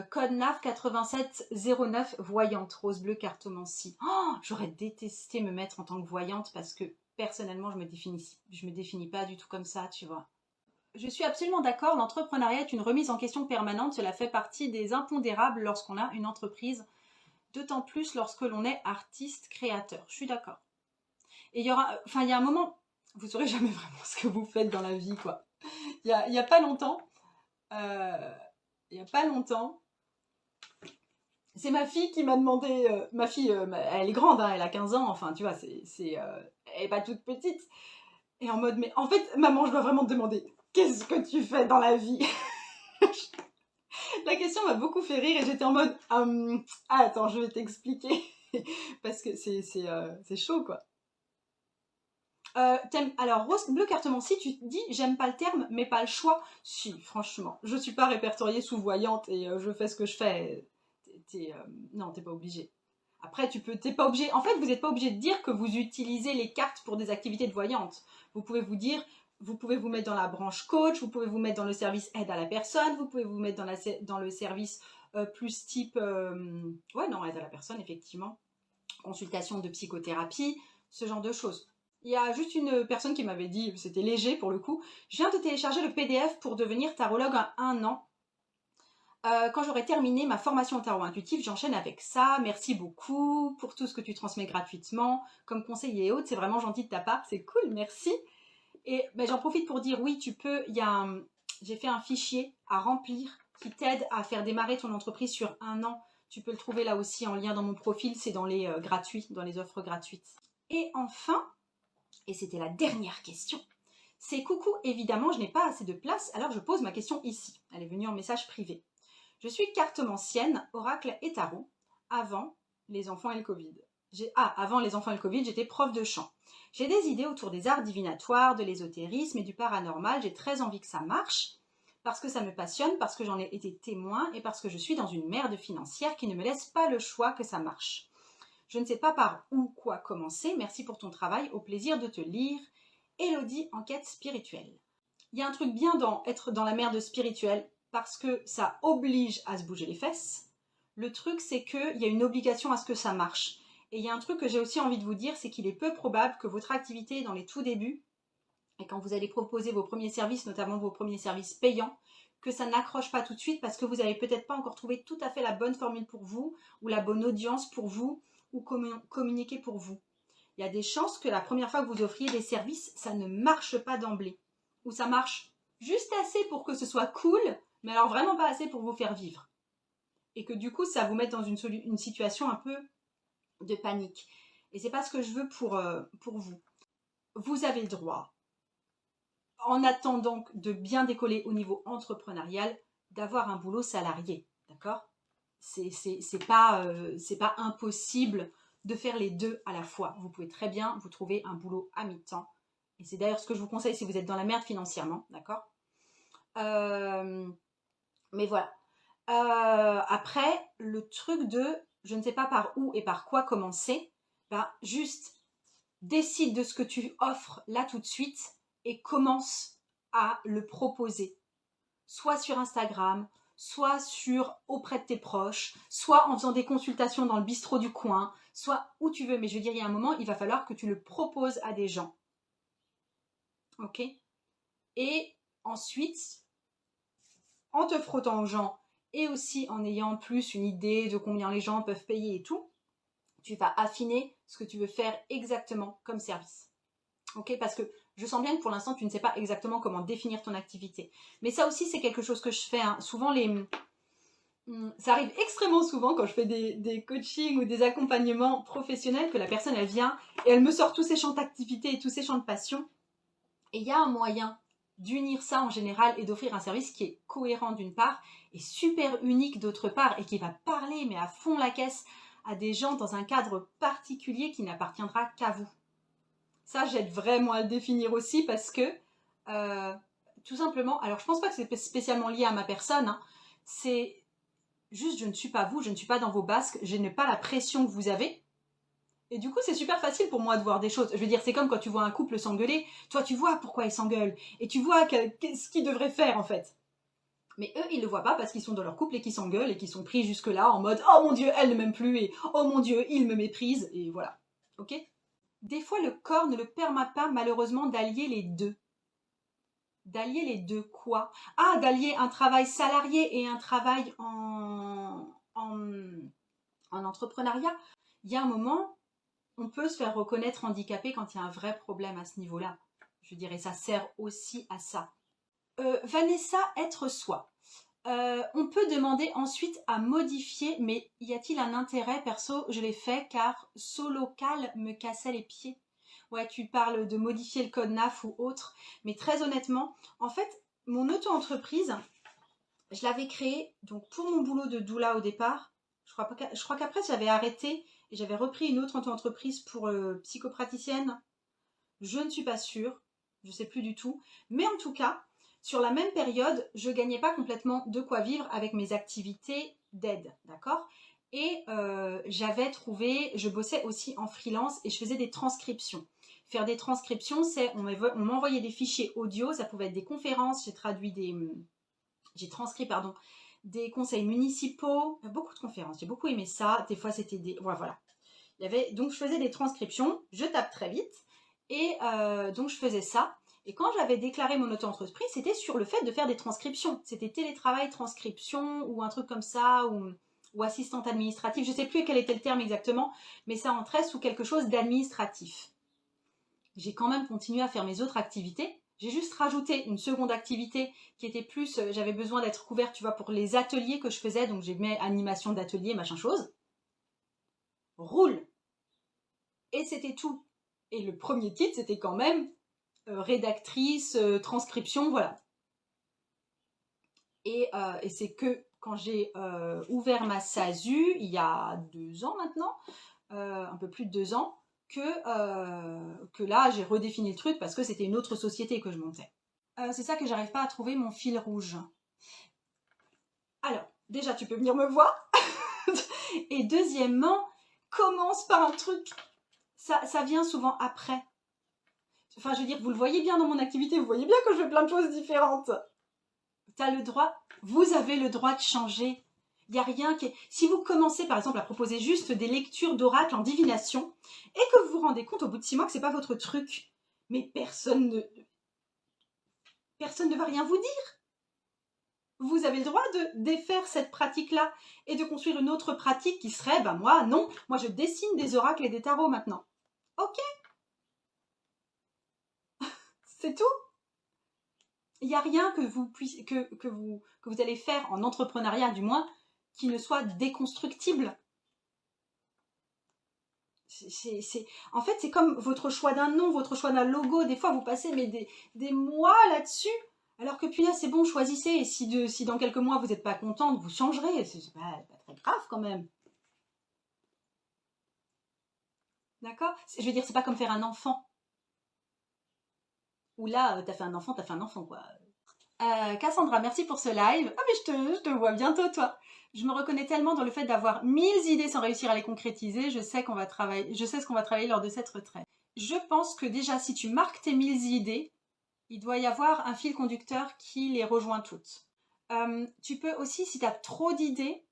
Speaker 1: Code NAF 8709, voyante, rose bleue, cartomancie. Oh, j'aurais détesté me mettre en tant que voyante parce que personnellement, je me définis pas du tout comme ça, tu vois. Je suis absolument d'accord, l'entrepreneuriat est une remise en question permanente, cela fait partie des impondérables lorsqu'on a une entreprise, d'autant plus lorsque l'on est artiste, créateur. Je suis d'accord. Et il y a un moment, vous saurez jamais vraiment ce que vous faites dans la vie, quoi. Il y a pas longtemps, c'est ma fille qui m'a demandé, ma fille, elle est grande, hein, elle a 15 ans, enfin, tu vois, elle est pas toute petite. Et en mode, mais en fait, maman, je dois vraiment te demander, qu'est-ce que tu fais dans la vie? La question m'a beaucoup fait rire et j'étais en mode, attends, je vais t'expliquer. Parce que c'est chaud, quoi. Alors, rose bleu cartement, si tu dis j'aime pas le terme, mais pas le choix, si, franchement, je suis pas répertoriée sous voyante et je fais ce que je fais. Non, t'es pas obligé. Après, t'es pas obligé. En fait, vous n'êtes pas obligé de dire que vous utilisez les cartes pour des activités de voyante. Vous pouvez vous dire, vous pouvez vous mettre dans la branche coach, vous pouvez vous mettre dans le service aide à la personne, vous pouvez vous mettre dans le service plus type, ouais, non, aide à la personne, effectivement, consultation de psychothérapie, ce genre de choses. Il y a juste une personne qui m'avait dit, c'était léger pour le coup, je viens de télécharger le PDF pour devenir tarologue à 1 an. Quand j'aurai terminé ma formation au tarot intuitif, j'enchaîne avec ça. Merci beaucoup pour tout ce que tu transmets gratuitement comme conseiller et autres. C'est vraiment gentil de ta part, c'est cool, merci. Et ben, j'en profite pour dire, oui, tu peux, j'ai fait un fichier à remplir qui t'aide à faire démarrer ton entreprise sur 1 an. Tu peux le trouver là aussi en lien dans mon profil, c'est dans les gratuits, dans les offres gratuites. Et enfin, et c'était la dernière question, c'est coucou, évidemment, je n'ai pas assez de place, alors je pose ma question ici. Elle est venue en message privé. Je suis cartomancienne, oracle et tarot, avant les enfants et le Covid. Avant les enfants et le Covid, j'étais prof de chant. J'ai des idées autour des arts divinatoires, de l'ésotérisme et du paranormal. J'ai très envie que ça marche, parce que ça me passionne, parce que j'en ai été témoin et parce que je suis dans une merde financière qui ne me laisse pas le choix que ça marche. Je ne sais pas par où, quoi commencer. Merci pour ton travail, au plaisir de te lire. Élodie, enquête spirituelle. Il y a un truc bien dans être dans la merde spirituelle, parce que ça oblige à se bouger les fesses. Le truc, c'est qu'il y a une obligation à ce que ça marche. Et il y a un truc que j'ai aussi envie de vous dire, c'est qu'il est peu probable que votre activité dans les tout débuts, et quand vous allez proposer vos premiers services, notamment vos premiers services payants, que ça n'accroche pas tout de suite parce que vous n'avez peut-être pas encore trouvé tout à fait la bonne formule pour vous, ou la bonne audience pour vous, ou communiquer pour vous. Il y a des chances que la première fois que vous offriez des services, ça ne marche pas d'emblée. Ou ça marche juste assez pour que ce soit cool, mais alors vraiment pas assez pour vous faire vivre. Et que du coup, ça vous mette dans une situation un peu de panique. Et c'est pas ce que je veux pour vous. Vous avez le droit, en attendant de bien décoller au niveau entrepreneurial, d'avoir un boulot salarié. D'accord ? C'est pas impossible de faire les deux à la fois. Vous pouvez très bien vous trouver un boulot à mi-temps. Et c'est d'ailleurs ce que je vous conseille si vous êtes dans la merde financièrement. D'accord ? Mais voilà. Après, le truc de je ne sais pas par où et par quoi commencer, ben, juste décide de ce que tu offres là tout de suite et commence à le proposer. Soit sur Instagram, soit auprès de tes proches, soit en faisant des consultations dans le bistrot du coin, soit où tu veux. Mais je veux dire, il y a un moment, il va falloir que tu le proposes à des gens. Ok ? Et ensuite, en te frottant aux gens et aussi en ayant en plus une idée de combien les gens peuvent payer et tout, tu vas affiner ce que tu veux faire exactement comme service. Ok ? Parce que je sens bien que pour l'instant, tu ne sais pas exactement comment définir ton activité. Mais ça aussi, c'est quelque chose que je fais. Hein. Souvent, ça arrive extrêmement souvent quand je fais des coachings ou des accompagnements professionnels que la personne, elle vient et elle me sort tous ses champs d'activité et tous ses champs de passion. Et il y a un moyen d'unir ça en général et d'offrir un service qui est cohérent d'une part et super unique d'autre part et qui va parler mais à fond la caisse à des gens dans un cadre particulier qui n'appartiendra qu'à vous. Ça, j'aide vraiment à le définir aussi parce que, tout simplement, alors je pense pas que c'est spécialement lié à ma personne, hein, c'est juste je ne suis pas vous, je ne suis pas dans vos basques, je n'ai pas la pression que vous avez. Et du coup, c'est super facile pour moi de voir des choses. Je veux dire, c'est comme quand tu vois un couple s'engueuler, toi tu vois pourquoi ils s'engueulent et tu vois ce qu'ils devraient faire en fait. Mais eux, ils le voient pas parce qu'ils sont dans leur couple et qu'ils s'engueulent et qu'ils sont pris jusque-là en mode « Oh mon Dieu, elle ne m'aime plus » et « Oh mon Dieu, il me méprise » et voilà. Ok ? Des fois, le corps ne le permet pas malheureusement d'allier les deux. D'allier les deux quoi? Ah, d'allier un travail salarié et un travail en entrepreneuriat. Il y a un moment, on peut se faire reconnaître handicapé quand il y a un vrai problème à ce niveau-là. Je dirais, ça sert aussi à ça. Vanessa, être soi. On peut demander ensuite à modifier, mais y a-t-il un intérêt? Perso, je l'ai fait car Solocal me cassait les pieds. Ouais, tu parles de modifier le code NAF ou autre, mais très honnêtement, en fait, mon auto-entreprise, je l'avais créée donc pour mon boulot de doula au départ. Je crois qu'après, j'avais arrêté et j'avais repris une autre auto-entreprise pour psychopraticienne. Je ne suis pas sûre, je ne sais plus du tout. Mais en tout cas, sur la même période, je ne gagnais pas complètement de quoi vivre avec mes activités d'aide, d'accord? Et j'avais trouvé, je bossais aussi en freelance et je faisais des transcriptions. Faire des transcriptions, c'est, on m'envoyait des fichiers audio, ça pouvait être des conférences, j'ai transcrit, pardon, des conseils municipaux, beaucoup de conférences, j'ai beaucoup aimé ça. Des fois, c'était des, voilà. Donc, je faisais des transcriptions, je tape très vite. Et donc, je faisais ça. Et quand j'avais déclaré mon auto-entreprise, c'était sur le fait de faire des transcriptions. C'était télétravail, transcription ou un truc comme ça, ou assistante administrative. Je ne sais plus quel était le terme exactement, mais ça entrait sous quelque chose d'administratif. J'ai quand même continué à faire mes autres activités. J'ai juste rajouté une seconde activité qui était plus, j'avais besoin d'être couverte, tu vois, pour les ateliers que je faisais. Donc, j'ai mis animation d'atelier, machin chose. Roule. Et c'était tout. Et le premier titre, c'était quand même rédactrice, transcription, voilà. Et c'est que quand j'ai ouvert ma SASU, il y a 2 ans maintenant, un peu plus de 2 ans, que là, j'ai redéfini le truc parce que c'était une autre société que je montais. C'est ça que j'arrive pas à trouver mon fil rouge. Alors, déjà, tu peux venir me voir. Et deuxièmement, commence par un truc. Ça vient souvent après. Enfin, je veux dire, vous le voyez bien dans mon activité, vous voyez bien que je fais plein de choses différentes. T'as le droit, vous avez le droit de changer. Il n'y a rien qui est... Si vous commencez par exemple à proposer juste des lectures d'oracle en divination et que vous vous rendez compte au bout de 6 mois que c'est pas votre truc, mais personne ne va rien vous dire. Vous avez le droit de défaire cette pratique-là et de construire une autre pratique qui serait, ben moi, non, moi je dessine des oracles et des tarots maintenant. Ok. C'est tout. Il n'y a rien que vous allez faire en entrepreneuriat, du moins, qui ne soit déconstructible. En fait, c'est comme votre choix d'un nom, votre choix d'un logo. Des fois, vous passez mais des mois là-dessus. Alors que punaise, c'est bon, choisissez. Et si dans quelques mois, vous n'êtes pas contente, vous changerez. C'est pas très grave quand même. D'accord? Je veux dire, c'est pas comme faire un enfant. Où là, t'as fait un enfant, quoi. Cassandra, merci pour ce live. Ah mais je te vois bientôt toi. Je me reconnais tellement dans le fait d'avoir 1000 idées sans réussir à les concrétiser. Je sais ce qu'on va travailler lors de cette retraite. Je pense que déjà si tu marques tes 1000 idées, il doit y avoir un fil conducteur qui les rejoint toutes. Tu peux aussi, si tu as trop d'idées,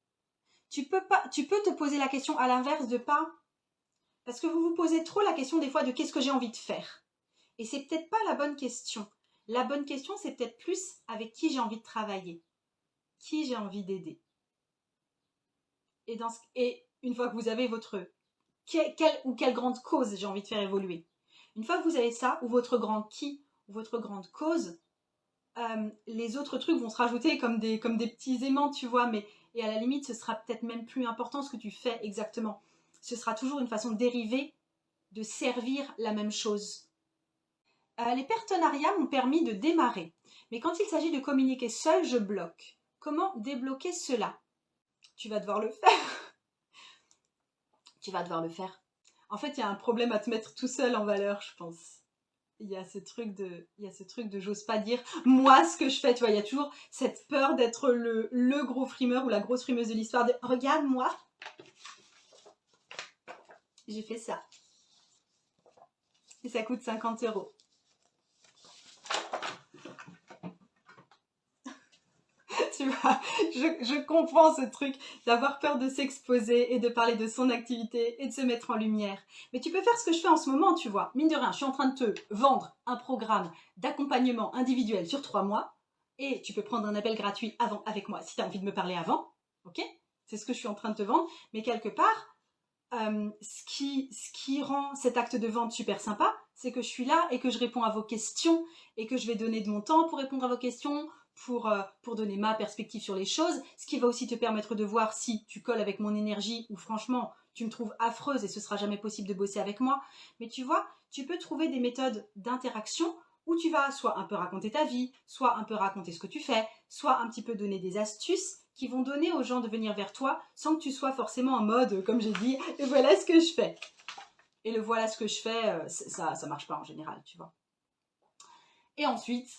Speaker 1: tu peux te poser la question à l'inverse de pas... Parce que vous vous posez trop la question des fois de qu'est-ce que j'ai envie de faire. Et c'est peut-être pas la bonne question. La bonne question, c'est peut-être plus avec qui j'ai envie de travailler, qui j'ai envie d'aider. Et une fois que vous avez votre... quelle grande cause j'ai envie de faire évoluer. Une fois que vous avez ça, ou votre grand qui, ou votre grande cause, les autres trucs vont se rajouter comme des petits aimants, tu vois, et à la limite, ce sera peut-être même plus important ce que tu fais exactement. Ce sera toujours une façon dérivée de servir la même chose. Les partenariats m'ont permis de démarrer. Mais quand il s'agit de communiquer seul, je bloque. Comment débloquer cela? Tu vas devoir le faire. tu vas devoir le faire. En fait, il y a un problème à te mettre tout seul en valeur, je pense. Il y a ce truc de j'ose pas dire moi ce que je fais, tu vois, il y a toujours cette peur d'être le gros frimeur ou la grosse frimeuse de l'histoire de regarde moi, j'ai fait ça. Et ça coûte 50 €. Tu vois, je comprends ce truc d'avoir peur de s'exposer et de parler de son activité et de se mettre en lumière. Mais tu peux faire ce que je fais en ce moment, tu vois. Mine de rien, je suis en train de te vendre un programme d'accompagnement individuel sur 3 mois et tu peux prendre un appel gratuit avant avec moi si tu as envie de me parler avant. Ok? C'est ce que je suis en train de te vendre. Mais quelque part, ce qui rend cet acte de vente super sympa, c'est que je suis là et que je réponds à vos questions et que je vais donner de mon temps pour répondre à vos questions, pour donner ma perspective sur les choses, ce qui va aussi te permettre de voir si tu colles avec mon énergie ou franchement tu me trouves affreuse et ce sera jamais possible de bosser avec moi. Mais tu vois, tu peux trouver des méthodes d'interaction où tu vas soit un peu raconter ta vie, soit un peu raconter ce que tu fais, soit un petit peu donner des astuces qui vont donner aux gens de venir vers toi sans que tu sois forcément en mode, comme j'ai dit, et voilà ce que je fais. Et le voilà ce que je fais, ça marche pas en général, tu vois. Et ensuite,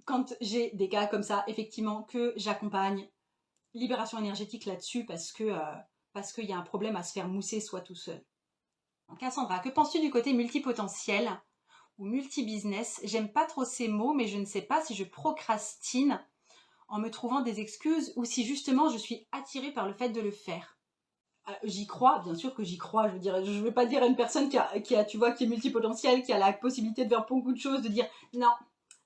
Speaker 1: quand j'ai des cas comme ça, effectivement, que j'accompagne, libération énergétique là-dessus parce qu'il y a un problème à se faire mousser soi tout seul. Donc Cassandra, que penses-tu du côté multipotentiel ou multibusiness? J'aime pas trop ces mots, mais je ne sais pas si je procrastine en me trouvant des excuses ou si justement je suis attirée par le fait de le faire. J'y crois, bien sûr que j'y crois. Je veux dire, je vais pas dire à une personne qui est multipotentielle, qui a la possibilité de faire beaucoup de choses, de dire non,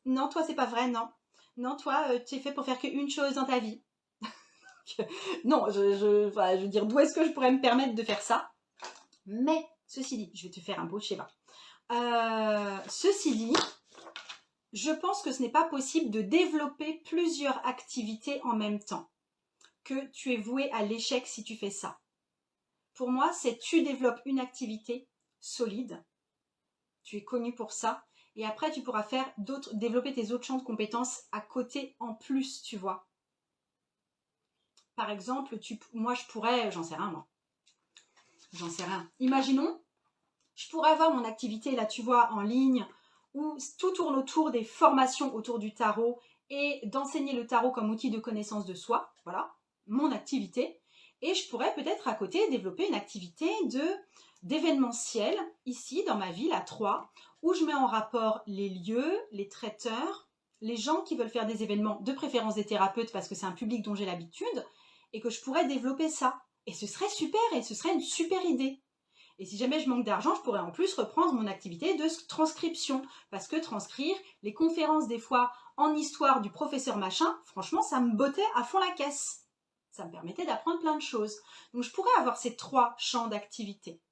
Speaker 1: non, toi c'est pas vrai, non, non, toi tu es fait pour faire qu'une chose dans ta vie. Non, je veux dire, d'où est-ce que je pourrais me permettre de faire ça? Mais ceci dit, je vais te faire un beau schéma. Ceci dit, je pense que ce n'est pas possible de développer plusieurs activités en même temps, que tu es voué à l'échec si tu fais ça. Pour moi, c'est tu développes une activité solide, tu es connu pour ça, et après tu pourras faire développer tes autres champs de compétences à côté en plus, tu vois. Par exemple, moi je pourrais, j'en sais rien moi, j'en sais rien. Imaginons, je pourrais avoir mon activité là, tu vois, en ligne, où tout tourne autour des formations autour du tarot et d'enseigner le tarot comme outil de connaissance de soi, voilà, mon activité. Et je pourrais peut-être à côté développer une activité d'événementiel ici dans ma ville à Troyes, où je mets en rapport les lieux, les traiteurs, les gens qui veulent faire des événements, de préférence des thérapeutes parce que c'est un public dont j'ai l'habitude, et que je pourrais développer ça. Et ce serait super, et ce serait une super idée. Et si jamais je manque d'argent, je pourrais en plus reprendre mon activité de transcription. Parce que transcrire, les conférences des fois en histoire du professeur machin, franchement, ça me bottait à fond la caisse. Ça me permettait d'apprendre plein de choses. Donc je pourrais avoir ces 3 champs d'activité.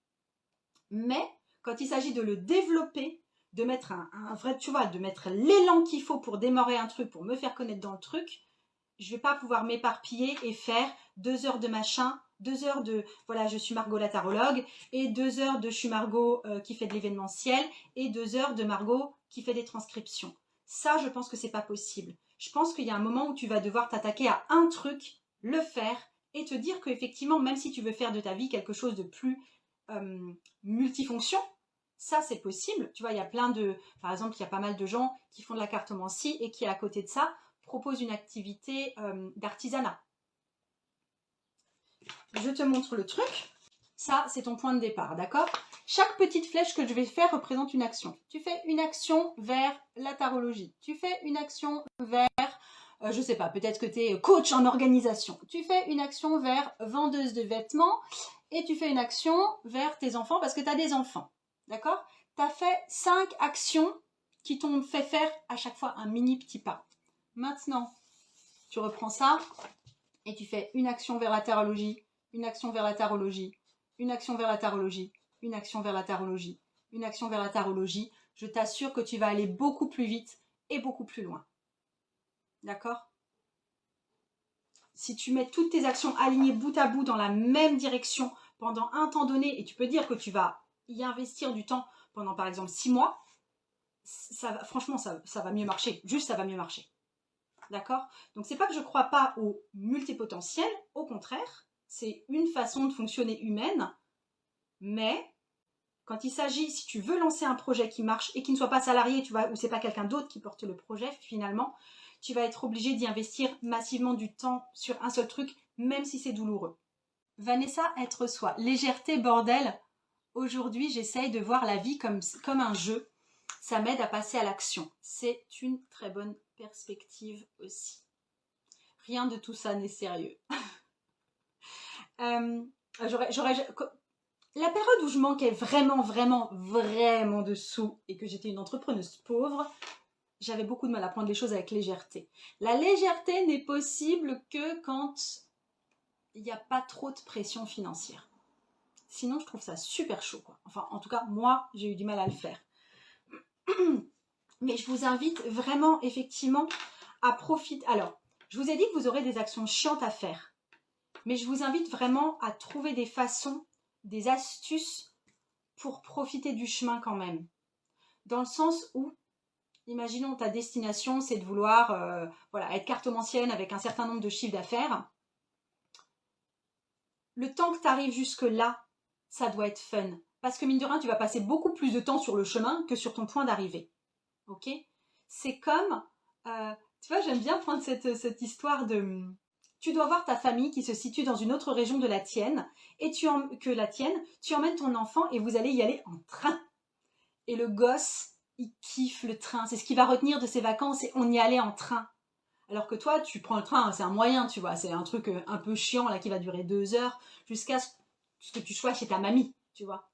Speaker 1: Mais quand il s'agit de le développer, de mettre un vrai, tu vois, de mettre l'élan qu'il faut pour démarrer un truc, pour me faire connaître dans le truc, je ne vais pas pouvoir m'éparpiller et faire 2 heures de machin, 2 heures de voilà, je suis Margot la tarologue, et 2 heures de je suis Margot qui fait de l'événementiel, et 2 heures de Margot qui fait des transcriptions. Ça, je pense que c'est pas possible. Je pense qu'il y a un moment où tu vas devoir t'attaquer à un truc, le faire, et te dire qu'effectivement, même si tu veux faire de ta vie quelque chose de plus multifonction, ça c'est possible. Tu vois, il y a par exemple, il y a pas mal de gens qui font de la cartomancie et qui à côté de ça proposent une activité d'artisanat. Je te montre le truc. Ça, c'est ton point de départ, d'accord? Chaque petite flèche que je vais faire représente une action. Tu fais une action vers la tarologie. Tu fais une action vers, je sais pas, peut-être que tu es coach en organisation. Tu fais une action vers vendeuse de vêtements et tu fais une action vers tes enfants parce que tu as des enfants, d'accord? Tu as fait 5 actions qui t'ont fait faire à chaque fois un mini petit pas. Maintenant, tu reprends ça et tu fais une action vers la tarologie, une action vers la tarologie, une action vers la tarologie, une action vers la tarologie, une action vers la tarologie. Je t'assure que tu vas aller beaucoup plus vite et beaucoup plus loin. D'accord? Si tu mets toutes tes actions alignées bout à bout dans la même direction pendant un temps donné, et tu peux dire que tu vas y investir du temps pendant par exemple 6 mois, franchement ça va mieux marcher. Juste ça va mieux marcher. D'accord? Donc c'est pas que je crois pas au multipotentiel, au contraire, c'est une façon de fonctionner humaine, Mais quand il s'agit, si tu veux lancer un projet qui marche et qui ne soit pas salarié, tu vois, ou c'est pas quelqu'un d'autre qui porte le projet, finalement, tu vas être obligé d'y investir massivement du temps sur un seul truc, même si c'est douloureux. Vanessa, être soi. Légèreté, bordel. Aujourd'hui, j'essaye de voir la vie comme un jeu. Ça m'aide à passer à l'action. C'est une très bonne perspective aussi. Rien de tout ça n'est sérieux. La période où je manquais vraiment de sous et que j'étais une entrepreneuse pauvre, j'avais beaucoup de mal à prendre les choses avec légèreté. La légèreté n'est possible que quand il n'y a pas trop de pression financière. Sinon, je trouve ça super chaud, quoi. Enfin, en tout cas, moi, j'ai eu du mal à le faire. Mais je vous invite vraiment, effectivement, à profiter. Alors, je vous ai dit que vous aurez des actions chiantes à faire. Mais je vous invite vraiment à trouver des façons, des astuces pour profiter du chemin quand même. Dans le sens où, imaginons ta destination, c'est de vouloir être cartomancienne avec un certain nombre de chiffres d'affaires. Le temps que tu arrives jusque-là, ça doit être fun. Parce que mine de rien, tu vas passer beaucoup plus de temps sur le chemin que sur ton point d'arrivée. Ok ? C'est comme, tu vois, j'aime bien prendre cette histoire de... Tu dois voir ta famille qui se situe dans une autre région de la tienne, et tu emmènes ton enfant et vous allez y aller en train. Et le gosse, il kiffe le train. C'est ce qu'il va retenir de ses vacances, et on y allait en train. Alors que toi, tu prends le train, c'est un moyen, tu vois, c'est un truc un peu chiant là qui va durer 2 heures jusqu'à ce que tu sois chez ta mamie, tu vois.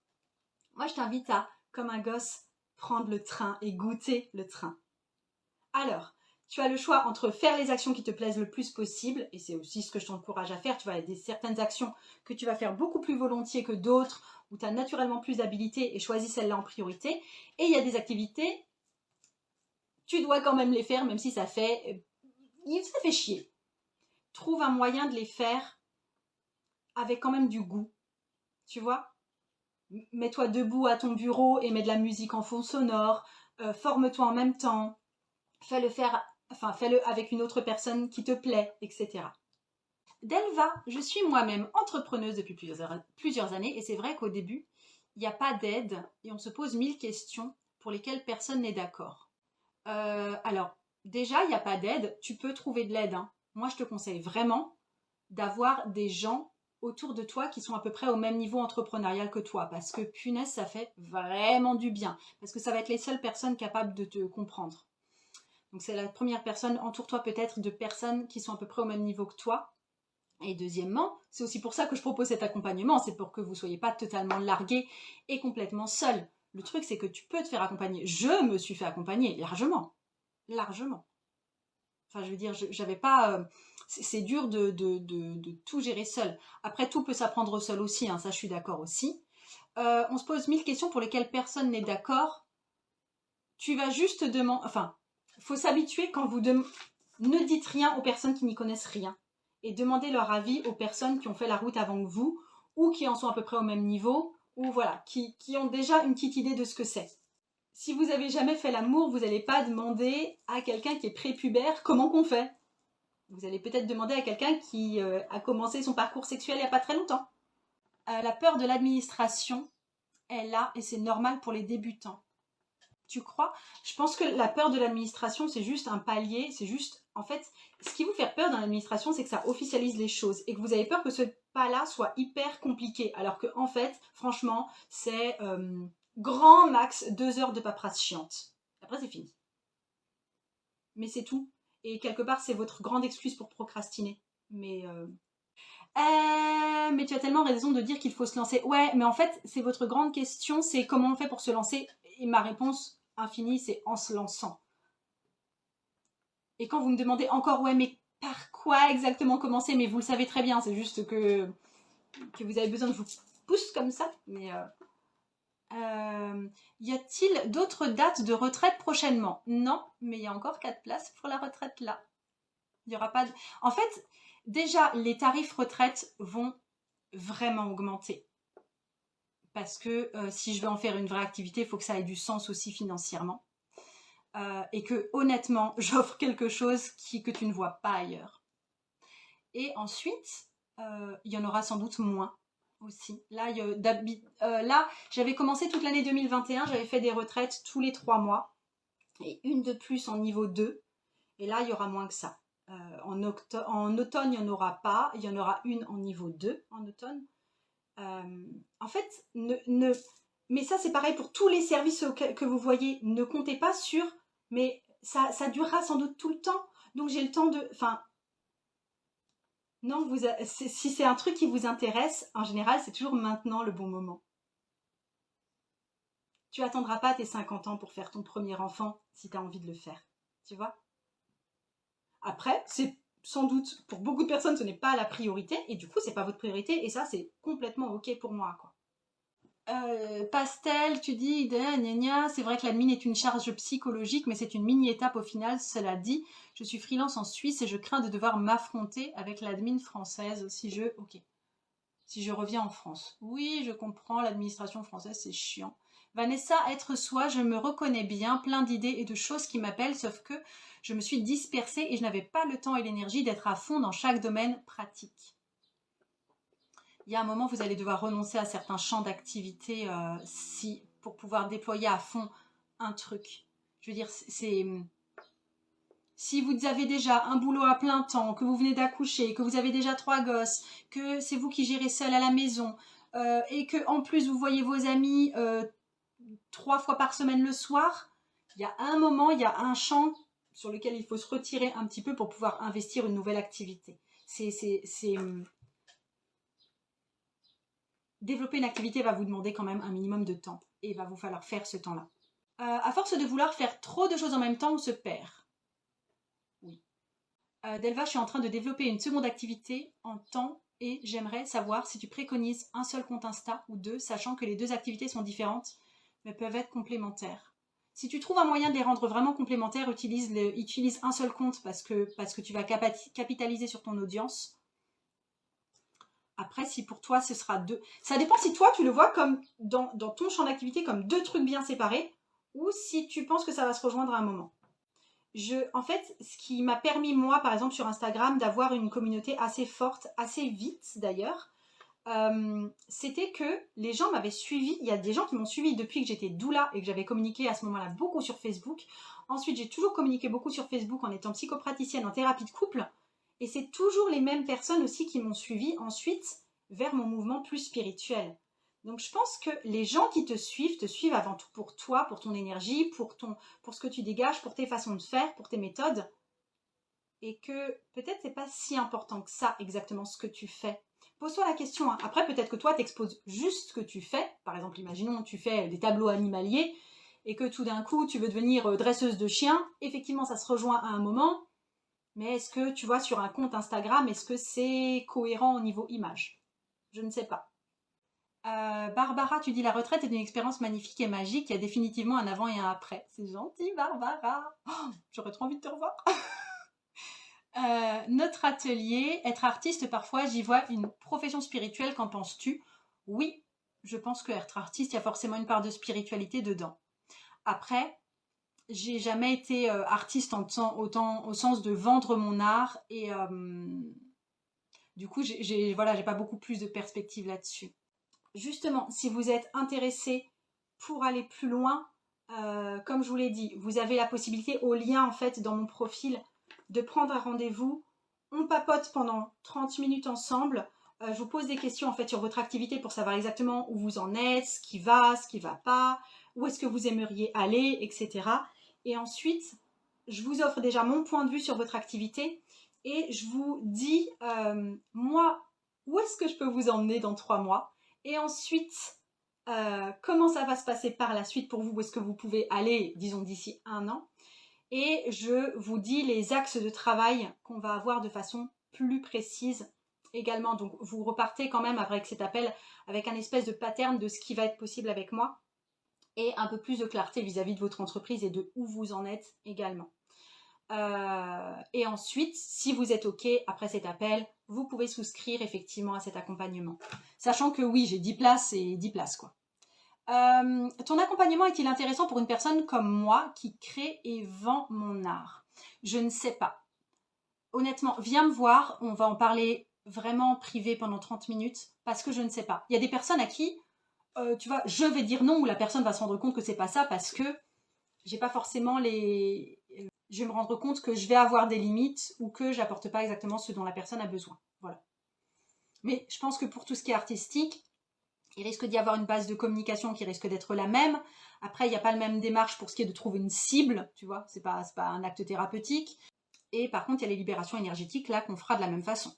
Speaker 1: Moi, je t'invite à, comme un gosse, prendre le train et goûter le train. Alors, tu as le choix entre faire les actions qui te plaisent le plus possible, et c'est aussi ce que je t'encourage à faire, tu vois, il y a certaines actions que tu vas faire beaucoup plus volontiers que d'autres, où tu as naturellement plus d'habilité et choisis celle-là en priorité, et il y a des activités, tu dois quand même les faire, même si ça fait chier. Trouve un moyen de les faire avec quand même du goût, tu vois. Mets-toi debout à ton bureau et mets de la musique en fond sonore, forme-toi en même temps, fais-le avec une autre personne qui te plaît, etc. Delva, je suis moi-même entrepreneuse depuis plusieurs années et c'est vrai qu'au début, il n'y a pas d'aide et on se pose 1000 questions pour lesquelles personne n'est d'accord. Alors, déjà, il n'y a pas d'aide, tu peux trouver de l'aide. Hein. Moi, je te conseille vraiment d'avoir des gens autour de toi qui sont à peu près au même niveau entrepreneurial que toi parce que punaise, ça fait vraiment du bien parce que ça va être les seules personnes capables de te comprendre. Donc c'est la première personne, entoure-toi peut-être de personnes qui sont à peu près au même niveau que toi. Et deuxièmement, c'est aussi pour ça que je propose cet accompagnement, c'est pour que vous ne soyez pas totalement largué et complètement seul. Le truc, c'est que tu peux te faire accompagner. Je me suis fait accompagner largement. Enfin, je veux dire, j'avais pas... c'est dur de tout gérer seul. Après, tout peut s'apprendre seul aussi, hein, ça je suis d'accord aussi. On se pose 1000 questions pour lesquelles personne n'est d'accord. Tu vas juste demander... Enfin, il faut s'habituer quand vous... Ne dites rien aux personnes qui n'y connaissent rien. Et demandez leur avis aux personnes qui ont fait la route avant que vous, ou qui en sont à peu près au même niveau, ou voilà, qui ont déjà une petite idée de ce que c'est. Si vous n'avez jamais fait l'amour, vous n'allez pas demander à quelqu'un qui est prépubère comment qu'on fait. Vous allez peut-être demander à quelqu'un qui a commencé son parcours sexuel il n'y a pas très longtemps. La peur de l'administration est là et c'est normal pour les débutants. Tu crois? Je pense que la peur de l'administration, c'est juste un palier, c'est juste, en fait, ce qui vous fait peur dans l'administration, c'est que ça officialise les choses et que vous avez peur que ce pas-là soit hyper compliqué, alors que, en fait, franchement, c'est grand max 2 heures de paperasse chiante. Après, c'est fini. Mais c'est tout. Et quelque part, c'est votre grande excuse pour procrastiner. Mais tu as tellement raison de dire qu'il faut se lancer. Ouais, mais en fait, c'est votre grande question, c'est comment on fait pour se lancer. Et ma réponse infinie, c'est en se lançant. Et quand vous me demandez encore, ouais, mais par quoi exactement commencer? Mais vous le savez très bien, c'est juste que vous avez besoin de vous pousser comme ça. Mais y a-t-il d'autres dates de retraite prochainement? Non, mais il y a encore 4 places pour la retraite là. Il y aura pas de... En fait, déjà, les tarifs retraite vont vraiment augmenter. Parce que si je veux en faire une vraie activité, il faut que ça ait du sens aussi financièrement. Et que honnêtement, j'offre quelque chose que tu ne vois pas ailleurs. Et ensuite, il y en aura sans doute moins. aussi. Là, j'avais commencé toute l'année 2021, j'avais fait des retraites tous les 3 mois. Et une de plus en niveau 2. Et là, il y aura moins que ça. En automne, il n'y en aura pas. Il y en aura une en niveau 2 en automne. En fait, mais ça c'est pareil pour tous les services que vous voyez. Ne comptez pas sur, mais ça durera sans doute tout le temps. Donc j'ai le temps de... Enfin, non, si c'est un truc qui vous intéresse, en général, c'est toujours maintenant le bon moment. Tu attendras pas tes 50 ans pour faire ton premier enfant si tu as envie de le faire. Tu vois? Après, c'est sans doute, pour beaucoup de personnes, ce n'est pas la priorité, et du coup, c'est pas votre priorité, et ça, c'est complètement ok pour moi, quoi. Pastel, tu dis, gna gna, c'est vrai que l'admin est une charge psychologique, mais c'est une mini-étape au final, cela dit. Je suis freelance en Suisse et je crains de devoir m'affronter avec l'admin française si je reviens en France. Oui, je comprends, l'administration française, c'est chiant. Vanessa, être soi, je me reconnais bien, plein d'idées et de choses qui m'appellent, sauf que je me suis dispersée et je n'avais pas le temps et l'énergie d'être à fond dans chaque domaine pratique. Il y a un moment, vous allez devoir renoncer à certains champs d'activité pour pouvoir déployer à fond un truc. Je veux dire, si vous avez déjà un boulot à plein temps, que vous venez d'accoucher, que vous avez déjà 3 gosses, que c'est vous qui gérez seul à la maison, et que en plus vous voyez vos amis 3 fois par semaine le soir, il y a un moment, il y a un champ sur lequel il faut se retirer un petit peu pour pouvoir investir une nouvelle activité. Développer une activité va vous demander quand même un minimum de temps et il va vous falloir faire ce temps-là. À force de vouloir faire trop de choses en même temps, on se perd. Oui. Delva, je suis en train de développer une seconde activité en temps et j'aimerais savoir si tu préconises un seul compte Insta ou 2, sachant que les 2 activités sont différentes mais peuvent être complémentaires. Si tu trouves un moyen de les rendre vraiment complémentaires, utilise un seul compte parce que tu vas capitaliser sur ton audience. Après, si pour toi ce sera 2, ça dépend si toi tu le vois comme dans ton champ d'activité comme 2 trucs bien séparés ou si tu penses que ça va se rejoindre à un moment. En fait, ce qui m'a permis moi, par exemple sur Instagram, d'avoir une communauté assez forte, assez vite d'ailleurs, c'était que les gens m'avaient suivi. Il y a des gens qui m'ont suivi depuis que j'étais doula et que j'avais communiqué à ce moment-là beaucoup sur Facebook. Ensuite, j'ai toujours communiqué beaucoup sur Facebook en étant psychopraticienne en thérapie de couple. Et c'est toujours les mêmes personnes aussi qui m'ont suivi ensuite vers mon mouvement plus spirituel. Donc je pense que les gens qui te suivent avant tout pour toi, pour ton énergie, pour ce que tu dégages, pour tes façons de faire, pour tes méthodes. Et que peut-être c'est pas si important que ça exactement ce que tu fais. Pose-toi la question. Hein. Après, peut-être que toi, t'exposes juste ce que tu fais. Par exemple, imaginons tu fais des tableaux animaliers et que tout d'un coup, tu veux devenir dresseuse de chiens. Effectivement, ça se rejoint à un moment. Mais est-ce que, tu vois, sur un compte Instagram, est-ce que c'est cohérent au niveau image? Je ne sais pas. Barbara, tu dis la retraite est une expérience magnifique et magique. Il y a définitivement un avant et un après. C'est gentil, Barbara. Oh, j'aurais trop envie de te revoir. Notre atelier, être artiste, parfois j'y vois une profession spirituelle, qu'en penses-tu? Oui, je pense que être artiste, il y a forcément une part de spiritualité dedans. Après, j'ai jamais été artiste autant au sens de vendre mon art et du coup j'ai pas beaucoup plus de perspectives là-dessus. Justement, si vous êtes intéressé pour aller plus loin, comme je vous l'ai dit, vous avez la possibilité au lien en fait dans mon profil de prendre un rendez-vous. On papote pendant 30 minutes ensemble. Je vous pose des questions en fait sur votre activité pour savoir exactement où vous en êtes, ce qui va pas, où est-ce que vous aimeriez aller, etc. Et ensuite, je vous offre déjà mon point de vue sur votre activité et je vous dis, moi, où est-ce que je peux vous emmener dans 3 mois et ensuite, comment ça va se passer par la suite pour vous, où est-ce que vous pouvez aller, disons d'ici 1 an. Et je vous dis les axes de travail qu'on va avoir de façon plus précise également. Donc vous repartez quand même avec cet appel avec un espèce de pattern de ce qui va être possible avec moi et un peu plus de clarté vis-à-vis de votre entreprise et de où vous en êtes également. Et ensuite, si vous êtes OK après cet appel, vous pouvez souscrire effectivement à cet accompagnement. Sachant que oui, j'ai 10 places et 10 places quoi. Ton accompagnement est-il intéressant pour une personne comme moi qui crée et vend mon art? Je ne sais pas. Honnêtement, viens me voir, on va en parler vraiment privé pendant 30 minutes parce que je ne sais pas. Il y a des personnes à qui, tu vois, je vais dire non ou la personne va se rendre compte que c'est pas ça parce que j'ai pas forcément les... Je vais me rendre compte que je vais avoir des limites ou que j'apporte pas exactement ce dont la personne a besoin. Voilà. Mais je pense que pour tout ce qui est artistique, il risque d'y avoir une base de communication qui risque d'être la même. Après, il n'y a pas la même démarche pour ce qui est de trouver une cible, tu vois, c'est pas un acte thérapeutique. Et par contre, il y a les libérations énergétiques là qu'on fera de la même façon.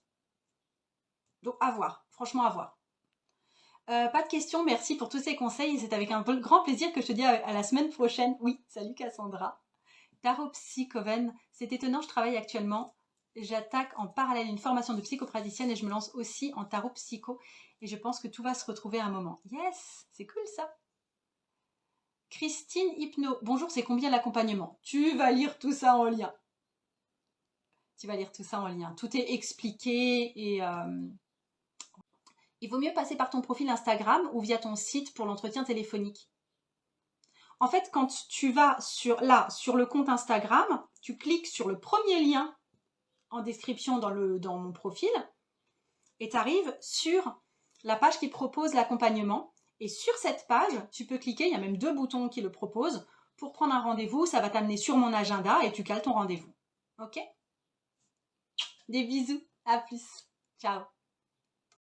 Speaker 1: Donc à voir, franchement à voir. Pas de questions, merci pour tous ces conseils. C'est avec un grand plaisir que je te dis à la semaine prochaine. Oui, salut Cassandra. Tarot Psychoven, c'est étonnant, je travaille actuellement. J'attaque en parallèle une formation de psychopraticienne et je me lance aussi en tarot psycho. Et je pense que tout va se retrouver à un moment. Yes, c'est cool ça. Christine Hypno, bonjour, c'est combien l'accompagnement? Tu vas lire tout ça en lien. Tu vas lire tout ça en lien. Tout est expliqué et... Il vaut mieux passer par ton profil Instagram ou via ton site pour l'entretien téléphonique. En fait, quand tu vas sur le compte Instagram, tu cliques sur le premier lien en description dans mon profil et tu arrives sur la page qui propose l'accompagnement. Et sur cette page, tu peux cliquer, il y a même 2 boutons qui le proposent. Pour prendre un rendez-vous, ça va t'amener sur mon agenda et tu cales ton rendez-vous. Ok? Des bisous, à plus. Ciao.